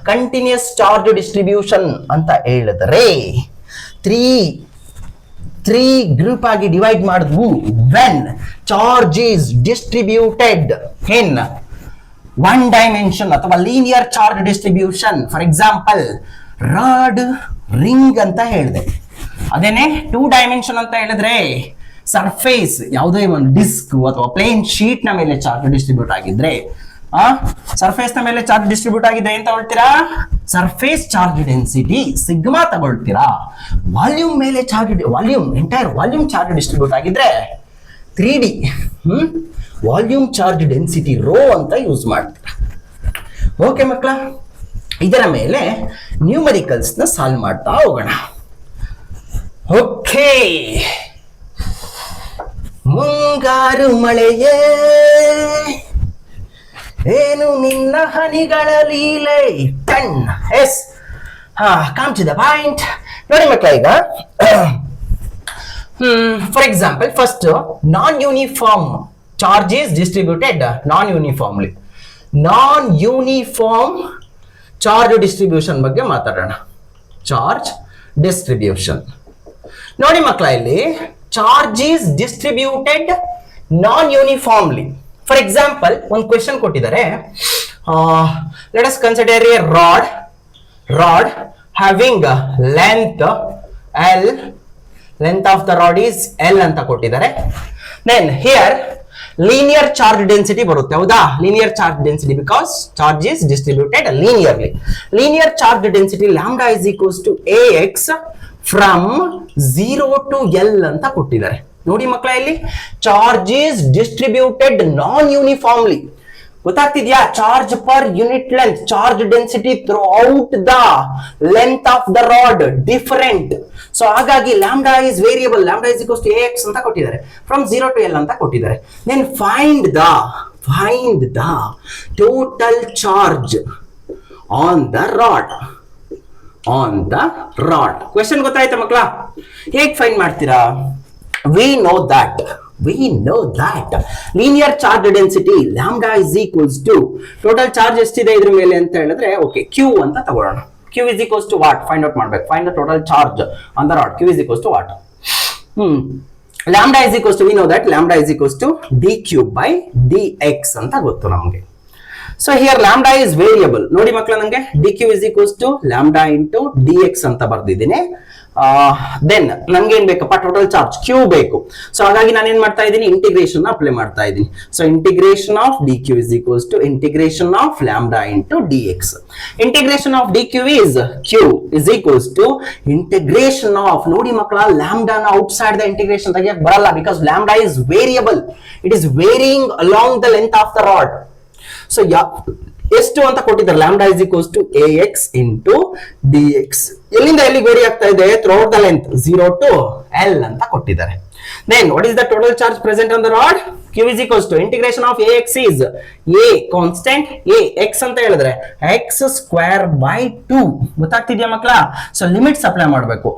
Continuous charge distribution ಅಂತ ಹೇಳಿದ್ರೆ ತ್ರೀ ಗ್ರೂಪ್ ಆಗಿ ಡಿವೈಡ್ ಮಾಡಿದ್ವು. When charge is distributed in one dimension ಅಥವಾ linear charge distribution, for example rod, ring ಅಂತ ಹೇಳಿದೆ. ಅದೇನೆ ಟೂ ಡೈಮೆನ್ಷನ್ ಅಂತ ಹೇಳಿದ್ರೆ ಸರ್ಫೇಸ್ ಯಾವುದೇ ಒಂದು ಡಿಸ್ಕ್ ಅಥವಾ ಪ್ಲೇನ್ ಶೀಟ್ ನ ಮೇಲೆ ಚಾರ್ಜ್ ಡಿಸ್ಟ್ರಿಬ್ಯೂಟ್ ಆಗಿದ್ರೆ ಸರ್ಫೇಸ್ ನ ಮೇಲೆ ಚಾರ್ಜ್ ಡಿಸ್ಟ್ರಿಬ್ಯೂಟ್ ಆಗಿದೆ ಅಂತ ಹೇಳ್ತೀರಾ, ಸರ್ಫೇಸ್ ಚಾರ್ಜ್ ಡೆನ್ಸಿಟಿ ಸಿಗ್ಮಾ ತಗೊಳ್ತೀರಾ. ವಾಲ್ಯೂಮ್ ಮೇಲೆ ಎಂಟೈರ್ ವಾಲ್ಯೂಮ್ ಚಾರ್ಜ್ ಡಿಸ್ಟ್ರಿಬ್ಯೂಟ್ ಆಗಿದ್ರೆ 3D volume charge density rho ಅಂತ ಯೂಸ್ ಮಾಡ್ತೀರಾ. ಓಕೆ ಮಕ್ಕಳ, ಇದರ ಮೇಲೆ ನ್ಯೂಮರಿಕಲ್ಸ್ ನ ಸಾಲ್ವ್ ಮಾಡ್ತಾ ಹೋಗೋಣ. ಓಕೆ, ಮುಂಗಾರು ಮಳೆಯೇ ಏನು ನಿನ್ನ ಹನಿಗಳ ಲೀಲೆ. 10 ಎಸ್ ಕಮ್ ಟು ದ ಪಾಯಿಂಟ್. ನೋಡಿ ಮಕ್ಕಳ, ಈಗ for example first non uniform charge is distributed non uniformly. Non uniform charge distribution ಬಗ್ಗೆ ಮಾತಾಡೋಣ. ಚಾರ್ಜ್ ಡಿಸ್ಟ್ರಿಬ್ಯೂಷನ್ ನೋಡಿ ಮಕ್ಕಳ, ಇಲ್ಲಿ charge is distributed non uniformly. For example ಒಂದು ಕ್ವೆಶನ್ ಕೊಟ್ಟಿದ್ದಾರೆ, let us consider a rod having length L, length of the rod is L ಅಂತ ಕೊಟ್ಟಿದ್ದಾರೆ. Then here linear charge density ಬರುತ್ತೆ, ಹೌದಾ? Linear charge density because charge is distributed linearly. Linear charge density lambda is equals to AX from 0 to L ಅಂತ ಕೊಟ್ಟಿದ್ದಾರೆ. ನೋಡಿ ಮಕ್ಕಳ, ಇಲ್ಲಿ charge is distributed non uniformly. ಗೊತ್ತಾಗ್ತಿದ್ಯಾ? Charge per unit length, charge density throughout the length of the rod different. So ಹಾಗಾಗಿ lambda is variable, lambda is equals to AX ಅಂತ ಕೊಟ್ಟಿದ್ದಾರೆ, from 0 to L ಅಂತ ಕೊಟ್ಟಿದ್ದಾರೆ. Then find the total charge on the rod. Question ಗೊತ್ತಾಯ್ತಾ ಮಕ್ಕಳ? ಹೇಗ್ find ಮಾಡ್ತೀರಾ? we know that linear charge density lambda is equals to total charge ಎಷ್ಟಿದೆ ಇದ್ರ ಮೇಲೆ ಅಂತ ಹೇಳಿದ್ರೆ, ಓಕೆ, Q ಅಂತ ತಗೊಳ್ಳೋಣ. Q is equals to what? Find out ಮಾಡ್ಬೇಕು. Find the total charge on the rod. Q is equals to what? Lambda is equals to, we know that lambda is equals to dq by dx ಅಂತ ಗೊತ್ತು ನಮಗೆ. So here lambda is variable. ನೋಡಿ ಮಕ್ಕಳ, ನಂಗೆ dq is equals to lambda into dx ಅಂತ ಬರ್ದಿದ್ದೀನಿ. Then ನನ್ಗೆ ಏನ್ ಬೇಕಪ್ಪ? ಟೋಟಲ್ ಚಾರ್ಜ್ Q ಬೇಕು. ಸೊ ಹಾಗಾಗಿ ನಾನು ಏನ್ ಮಾಡ್ತಾ ಇದ್ದೀನಿ? ಇಂಟಿಗ್ರೇಷನ್ ಅಪ್ಲೈ ಮಾಡ್ತಾ ಇದ್ದೀನಿ. So integration of dq is equals to integration of lambda into dx. Integration of dq is Q is equals to integration of, ನೋಡಿ ಮಕ್ಕಳ, ಲ್ಯಾಂಬ್ಡಾ ನ ಔಟ್ ಸೈಡ್ ದ ಇಂಟಿಗ್ರೇಷನ್ ತೆಗಿಯಕ್ ಬರಲ್ಲ because lambda is variable. It is varying along the length of the rod. So ಎಷ್ಟು ಅಂತ ಕೊಟ್ಟಿದ್ದಾರೆ? Lambda is equals to AX into dx. ಎಲ್ಲಿಂದ ಎಲ್ಲಿಗೆ vary ಆಗ್ತಾ ಇದೆ? Throughout the length 0 to L ಅಂತ ಕೊಟ್ಟಿದ್ದಾರೆ. Then what is the total charge present on the rod? Q is equals to integration of AX is A constant AX ಅಂತ ಹೇಳಿದ್ರೆ x square by 2. ಗೊತ್ತಾಗ್ತಿದ್ಯಾ ಮಕ್ಕಳ? ಸೊ ಲಿಮಿಟ್ಸ್ ಅಪ್ಲೈ ಮಾಡಬೇಕು.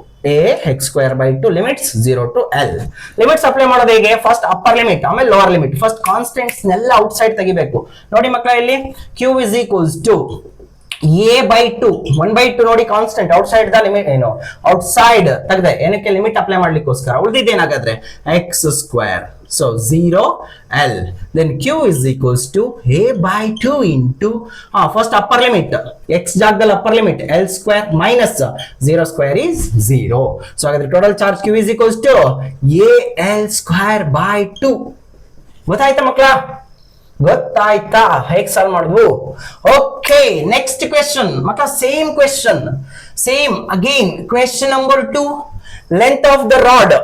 x square by 2 limits 0 to L. Limits apply ಮಾಡೋದು ಹೇಗೆ? First upper limit, ಆಮೇಲೆ lower limit. First constants ನೆಲ್ಲ out side ತೆಗಿಬೇಕು. ನೋಡಿ ಮಕ್ಕಳ, ಇಲ್ಲಿ Q is equals to A by 2, 1 by 2 ನೋಡಿ constant, outside the limit ಏನು? ಔಟ್ ಸೈಡ್ ತೆಗೆದೆ. ಏನಕ್ಕೆ? ಲಿಮಿಟ್ ಅಪ್ಲೈ ಮಾಡ್ಲಿಕ್ಕೋಸ್ಕರ. ಉಳಿದಿದ್ದೇನಾಗಾದ್ರೆ x square. So 0 L. Then Q is equals to A by 2 into first upper limit, x ಜಾಗದಲ್ಲಿ upper limit, L square minus 0 square is 0. So ಹಾಗಾದ್ರೆ total charge Q is equals to A L square by 2. ಗೊತ್ತಾಯ್ತಾ ಮಕ್ಕಳ? ಗೊತ್ತಾಯ್ತಾ? ಹೇಗೆ solve ಮಾಡುದು? Okay, next question ಮಕ್ಕಳ. Same question, same again. Question number 2, length of the rod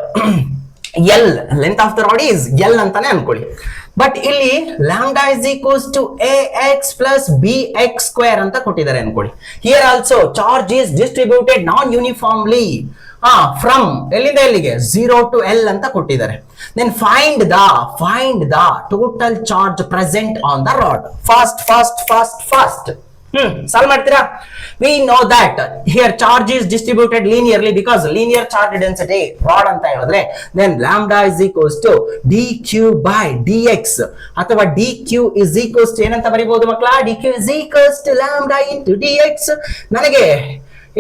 L, length of the rod is L ಅಂತಾನೆ ಅನ್ಕೊಳ್ಳಿ. But ಇಲ್ಲಿ lambda is equals to AX plus BX square ಅಂತ ಕೊಟ್ಟಿದ್ದಾರೆ ಅನ್ಕೊಳ್ಳಿ. Here also charge is distributed non uniformly from ಎಲ್ಲಿಂದ ಎಲ್ಲಿಗೆ? 0 to L ಅಂತ ಕೊಟ್ಟಿದ್ದಾರೆ. Then find the total charge present on the rod. Fast. Solve ಮಾಡ್ತೀರಾ? We know that here charge is distributed linearly because linear charge density rod ಅಂತ ಹೇಳಿದ್ರೆ then lambda is equals to dq by dx ಅಥವಾ dq is equals to ಏನಂತ ಬರೀಬಹುದು ಮಕ್ಕಳ? dq is equals to lambda into dx. ನನಗೆ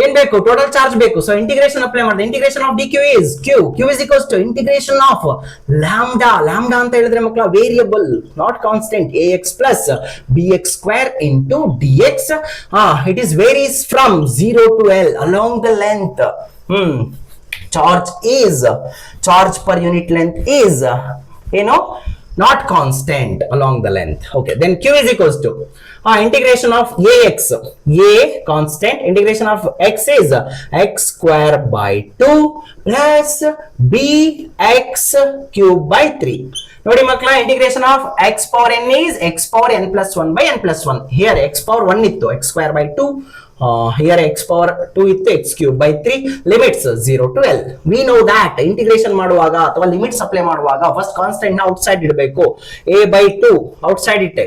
ಏನ್ ಬೇಕು? Total charge ಬೇಕು. So integration apply ಮಾಡಿದೆ. Integration of dq is q is equals to integration of lambda ಅಂತ ಹೇಳಿದ್ರೆ ಮಕ್ಕಳ variable, not constant, ax plus bx square into dx. It is varies from 0 to L along the length. Charge per unit length is not constant along the length. Okay, then q is equals to integration of ax, a constant, integration of x is x square by 2 plus bx cube by 3. ನೋಡಿ ಮಕ್ಕಳ, integration of x power n is x power n plus 1 by n plus 1. Here x power 1 ಇತ್ತು, x square by 2. Here x power 2 ಇತ್ತು, x cube by 3. Limits 0 to L. We know that integration ಮಾಡುವಾಗ ಅಥವಾ limits apply ಮಾಡುವಾಗ first constant ನ outside ಇಡಬೇಕು. a by 2 outside ಇಟ್ಟೆ.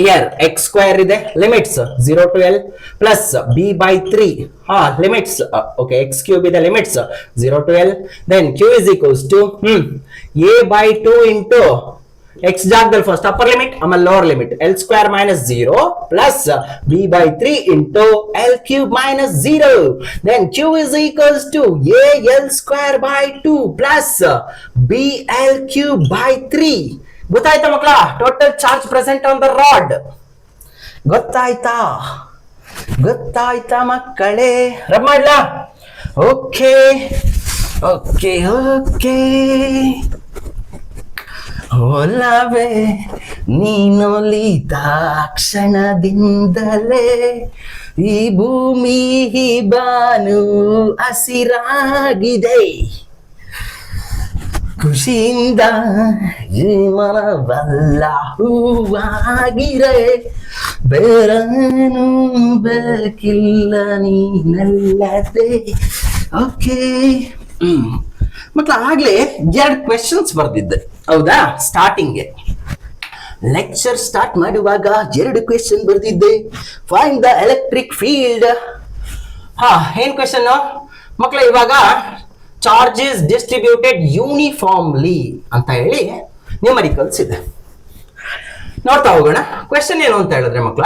Here x square ಇದೆ, limits 0 to L plus b by 3 limits okay, x cube ಇದೆ, limits 0 to L. Then q is equals to a by 2 into x ಜಾಗದಲ್ಲಿ first upper limit ಆಮೇಲೆ lower limit L square minus 0 plus b by 3 into L cube minus 0. Then q is equals to a L square by 2 plus b L cube by 3. ಗೊತ್ತಾಯ್ತಾ ಮಕ್ಕಳ? Total charge present on the rod. ಗೊತ್ತಾಯ್ತಾ ಮಕ್ಕಳೇ? ರಬ್ ಮಾಡ್ಲಾ? Okay okay okay. ಓಲವೇ ನೀನೊಲಿದ ಕ್ಷಣದಿಂದಲೇ ಈ ಭೂಮಿ ಬಾನು ಹಸಿರಾಗಿದೆ. ಖುಷಿಯಿಂದ ಈ ಮನವಲ್ಲ ಹೂವಾಗಿರೆ, ಬೇರೇನು ಬೇಕಿಲ್ಲ ನೀನಲ್ಲದೆ. ಓಕೆ ಮಕ್ಕಳ, ಆಗ್ಲೇ 2 ಕ್ವೆಶನ್ಸ್ ಬರ್ದಿದ್ದೆ, ಹೌದಾ? ಸ್ಟಾರ್ಟಿಂಗ್ಗೆ ಲೆಕ್ಚರ್ ಸ್ಟಾರ್ಟ್ ಮಾಡುವಾಗ 2 ಕ್ವೆಶನ್ ಬರ್ದಿದ್ದೆ. Find the electric field. ಏನ್ ಕ್ವೆಶನ್ ಮಕ್ಕಳ? ಇವಾಗ ಚಾರ್ಜ್ ಇಸ್ ಡಿಸ್ಟ್ರಿಬ್ಯೂಟೆಡ್ ಯೂನಿಫಾರ್ಮ್ಲಿ ಅಂತ ಹೇಳಿ ನ್ಯೂಮರಿಕಲ್ಸ್ ಇದೆ, ನೋಡ್ತಾ ಹೋಗೋಣ. ಕ್ವೆಶನ್ ಏನು ಅಂತ ಹೇಳಿದ್ರೆ ಮಕ್ಕಳ,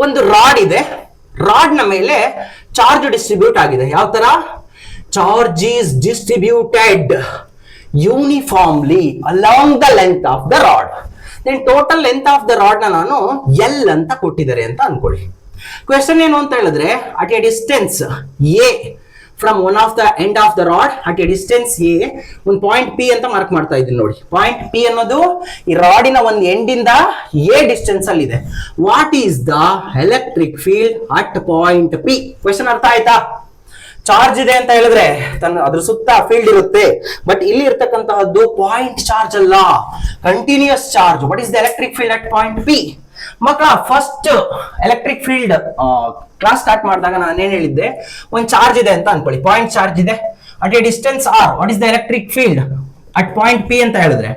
ಒಂದು ರಾಡ್ ಇದೆ, ರಾಡ್ ನ ಮೇಲೆ ಚಾರ್ಜ್ ಡಿಸ್ಟ್ರಿಬ್ಯೂಟ್ ಆಗಿದೆ. ಯಾವ ತರ? Charge is distributed uniformly along the length of the rod. Then total length of the rod ನ ನಾನು ಎಲ್ ಅಂತ ಕೊಟ್ಟಿದ್ದಾರೆ ಅಂತ ಅನ್ಕೊಳ್ಳಿ. ಕ್ವೆಶನ್ ಏನು ಅಂತ ಹೇಳಿದ್ರೆ, at a distance A from one of the end of the rod, at a distance A, ಒಂದು ಪಾಯಿಂಟ್ ಪಿ ಅಂತ ಮಾರ್ಕ್ ಮಾಡ್ತಾ ಇದ್ದೀನಿ ನೋಡಿ. ಪಾಯಿಂಟ್ ಪಿ ಅನ್ನೋದು ಈ ರಾಡಿನ ಒಂದು ಎಂಡ್ ಇಂದ ಎ ಡಿಸ್ಟೆನ್ಸ್ ಅಲ್ಲಿ ಇದೆ. What is the electric field at point P? Question ಅರ್ಥ ಆಯ್ತಾ? ಚಾರ್ಜ್ ಇದೆ ಅಂತ ಹೇಳಿದ್ರೆ ಅದ್ರ ಸುತ್ತ ಫೀಲ್ಡ್ ಇರುತ್ತೆ, ಬಟ್ ಇಲ್ಲಿ ಇರ್ತಕ್ಕಂತಹದ್ದು ಪಾಯಿಂಟ್ ಚಾರ್ಜ್ ಅಲ್ಲ, continuous charge. What is the electric field at point P? ಮಕ್ಕಳ, first electric field class start ಮಾಡಿದಾಗ ನಾನು ಏನ್ ಹೇಳಿದ್ದೆ, ಒಂದು ಚಾರ್ಜ್ ಇದೆ ಅಂತ ಅನ್ಕೊಳ್ಳಿ, ಪಾಯಿಂಟ್ ಚಾರ್ಜ್ ಇದೆ at a distance R. What is the electric field at point P ಅಂತ ಹೇಳಿದ್ರೆ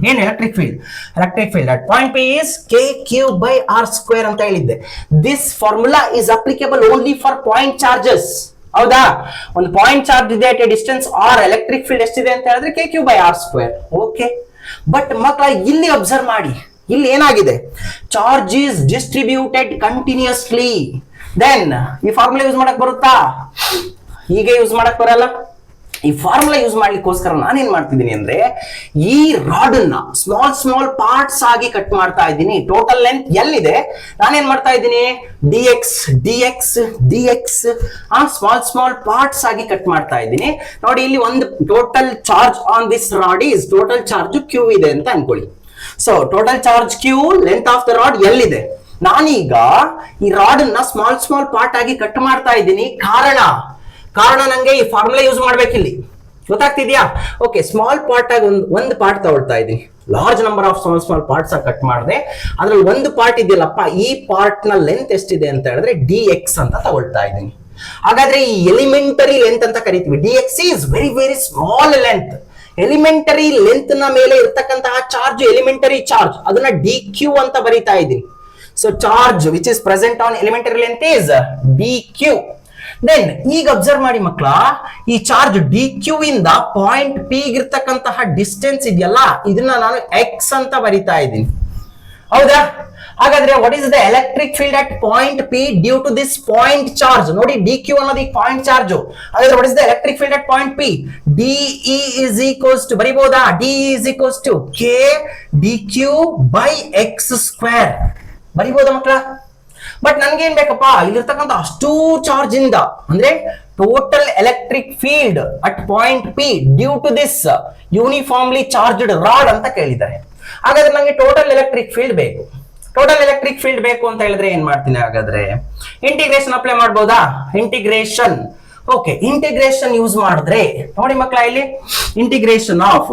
ಏನ್ electric field? Electric field at point P is K Q by R square ಅಂತ ಹೇಳಿದ್ದೆ. This formula is applicable only for point charges. ಹೌದಾ? ಒಂದು point charge ಇದೆ at a distance r, electric field ಎಷ್ಟಿದೆ ಅಂತ ಹೇಳಿದ್ರೆ k Q by R square. Okay, but ಮಕ್ಕಳ ಇಲ್ಲಿ ಅಬ್ಸರ್ವ್ ಮಾಡಿ, ಇಲ್ಲಿ ಏನಾಗಿದೆ? Charge is distributed continuously. Then ಈ ಫಾರ್ಮುಲಾ ಯೂಸ್ ಮಾಡಕ್ ಬರುತ್ತಾ? ಹೀಗೆ ಯೂಸ್ ಮಾಡಕ್ ಬರಲ್ಲ. ಈ ಫಾರ್ಮುಲಾ ಯೂಸ್ ಮಾಡ್ಲಿಕ್ಕೋಸ್ಕರ ನಾನೇನ್ ಮಾಡ್ತಿದ್ದೀನಿ ಅಂದ್ರೆ, ಈ ರಾಡ್ ಅನ್ನ ಸ್ಮಾಲ್ ಪಾರ್ಟ್ಸ್ ಆಗಿ ಕಟ್ ಮಾಡ್ತಾ ಇದ್ದೀನಿ. ಟೋಟಲ್ ಲೆಂತ್ ಎಲ್ಲಿದೆ, ನಾನೇನ್ ಮಾಡ್ತಾ ಇದ್ದೀನಿ, d x DX d x small parts ಆಗಿ ಕಟ್ ಮಾಡ್ತಾ ಇದ್ದೀನಿ. ನೋಡಿ, ಇಲ್ಲಿ ಒಂದು total charge on this rod is, total charge q ಇದೆ ಅಂತ ಅನ್ಕೊಳ್ಳಿ. So total charge q, length of the rod ಎಲ್ಲಿದೆ. ನಾನೀಗ ಈ ರಾಡ್ ಅನ್ನ ಸ್ಮಾಲ್ ಪಾರ್ಟ್ ಆಗಿ ಕಟ್ ಮಾಡ್ತಾ ಇದ್ದೀನಿ. ಕಾರಣ ನಂಗೆ ಈ ಫಾರ್ಮುಲಾ ಯೂಸ್ ಮಾಡ್ಬೇಕಿಲ್ಲಿ. ಗೊತ್ತಾಗ್ತಿದ್ಯಾ? ಓಕೆ, ಸ್ಮಾಲ್ ಪಾರ್ಟ್ ಆಗಿ ಒಂದು ಪಾರ್ಟ್ ತಗೊಳ್ತಾ ಇದ್ದೀನಿ. Large number of small parts ಆಗಿ ಕಟ್ ಮಾಡಿದೆ. ಅದ್ರಲ್ಲಿ ಒಂದು ಪಾರ್ಟ್ ಇದೆಯಲ್ಲಪ್ಪ, ಈ ಪಾರ್ಟ್ ನ ಲೆಂತ್ ಎಷ್ಟಿದೆ ಅಂತ ಹೇಳಿದ್ರೆ ಡಿಎಕ್ಸ್ ಅಂತ ತಗೊಳ್ತಾ ಇದ್ದೀನಿ. ಹಾಗಾದ್ರೆ ಈ ಎಲಿಮೆಂಟರಿ ಲೆಂತ್ ಅಂತ ಕರಿತೀವಿ. D x is very small length. Elementary length ನ ಮೇಲೆ ಇರ್ತಕ್ಕಂತಹ ಚಾರ್ಜ್ ಎಲಿಮೆಂಟರಿ ಚಾರ್ಜ್, ಅದನ್ನ ಡಿ ಕ್ಯೂ ಅಂತ ಬರೀತಾ ಇದ್ದೀನಿ. So charge which is present on elementary length is d q. Then ಈಗ ಅಬ್ಸರ್ವ್ ಮಾಡಿ ಮಕ್ಕಳ, ಈ ಚಾರ್ಜ್ ಡಿ ಕ್ಯೂ ಇಂದ ಪಾಯಿಂಟ್ ಪಿ ಇರ್ತಕ್ಕಂತಹ ಡಿಸ್ಟೆನ್ಸ್ ಇದೆಯಲ್ಲ, ಇದನ್ನ ನಾನು ಎಕ್ಸ್ ಅಂತ ಬರಿತಾ ಇದ್ದೀನಿ. ಹೌದಾ? ಹಾಗಾದ್ರೆ what is the electric field at point P due to this point charge? ನೋಡಿ, ಡಿ ಕ್ಯೂ ಅನ್ನೋದು ಪಾಯಿಂಟ್ ಚಾರ್ಜ್. ಹಾಗಾದ್ರೆ what is the electric field at point P? DE is equals to, ಬರಿಬಹುದಾ? D is equals to K D Q by X square. ಬರಿಬಹುದಾ ಮಕ್ಕಳ? But ನನ್ಗೇನ್ ಬೇಕಪ್ಪ, ಇಲ್ಲಿರ್ತಕ್ಕಂಥ ಅಷ್ಟೂ ಚಾರ್ಜ್ ಇಂದ, ಅಂದ್ರೆ total electric field at point P due to this uniformly charged rod ಅಂತ ಕೇಳಿದ್ದಾರೆ. ಹಾಗಾದ್ರೆ ನಂಗೆ ಟೋಟಲ್ ಎಲೆಕ್ಟ್ರಿಕ್ ಫೀಲ್ಡ್ ಬೇಕು. ಟೋಟಲ್ ಎಲೆಕ್ಟ್ರಿಕ್ ಫೀಲ್ಡ್ ಬೇಕು ಅಂತ ಹೇಳಿದ್ರೆ ಏನ್ ಮಾಡ್ತೀನಿ, ಹಾಗಾದ್ರೆ ಇಂಟಿಗ್ರೇಷನ್ ಅಪ್ಲೈ ಮಾಡ್ಬೋದಾ? ಇಂಟಿಗ್ರೇಷನ್, ಓಕೆ, ಇಂಟಿಗ್ರೇಷನ್ ಯೂಸ್ ಮಾಡಿದ್ರೆ ನೋಡಿ ಮಕ್ಕಳ, ಇಲ್ಲಿ integration of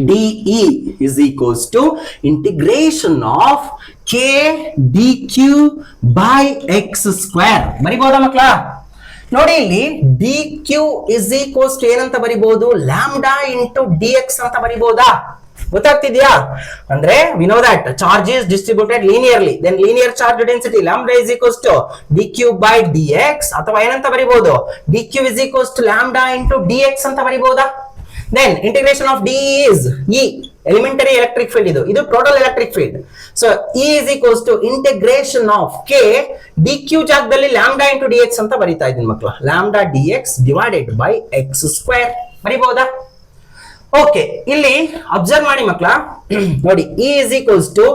DE is equals to integration of K dq by x square. ಬರಿಬೋದಾ ಮಕ್ಕಳ? ನೋಡಿ ಇಲ್ಲಿ dq is equals to ಏನಂತ ಬರಿಬಹುದು? ಲ್ಯಾಂಬ್ಡಾ ಇಂಟು dx ಅಂತ ಬರಿಬೋದಾ? ಗೊತ್ತಾಗ್ತಿದ್ಯಾ? ಅಂದ್ರೆ we know that charge is distributed linearly, then linear charge density lambda is equals to dq by dx, ಅಥವಾ ಏನಂತ ಬರಿಬಹುದು? dq is equals to lambda into dx ಅಂತ ಬರಿಬೋದಾ? Then integration of DE is E, elementary electric field ಇದು total electric field. So E is equals to integration of K dq ಜಾಗದಲ್ಲಿ lambda into dx ಅಂತ ಬರಿತಾ ಇದ್ದೀನಿ ಮಕ್ಕಳ. lambda dx divided by x square ಬರಿಬಹುದಾ? Okay, ಇಲ್ಲಿ observe ಮಾಡಿ ಮಕ್ಕಳ, ನೋಡಿ E is equals to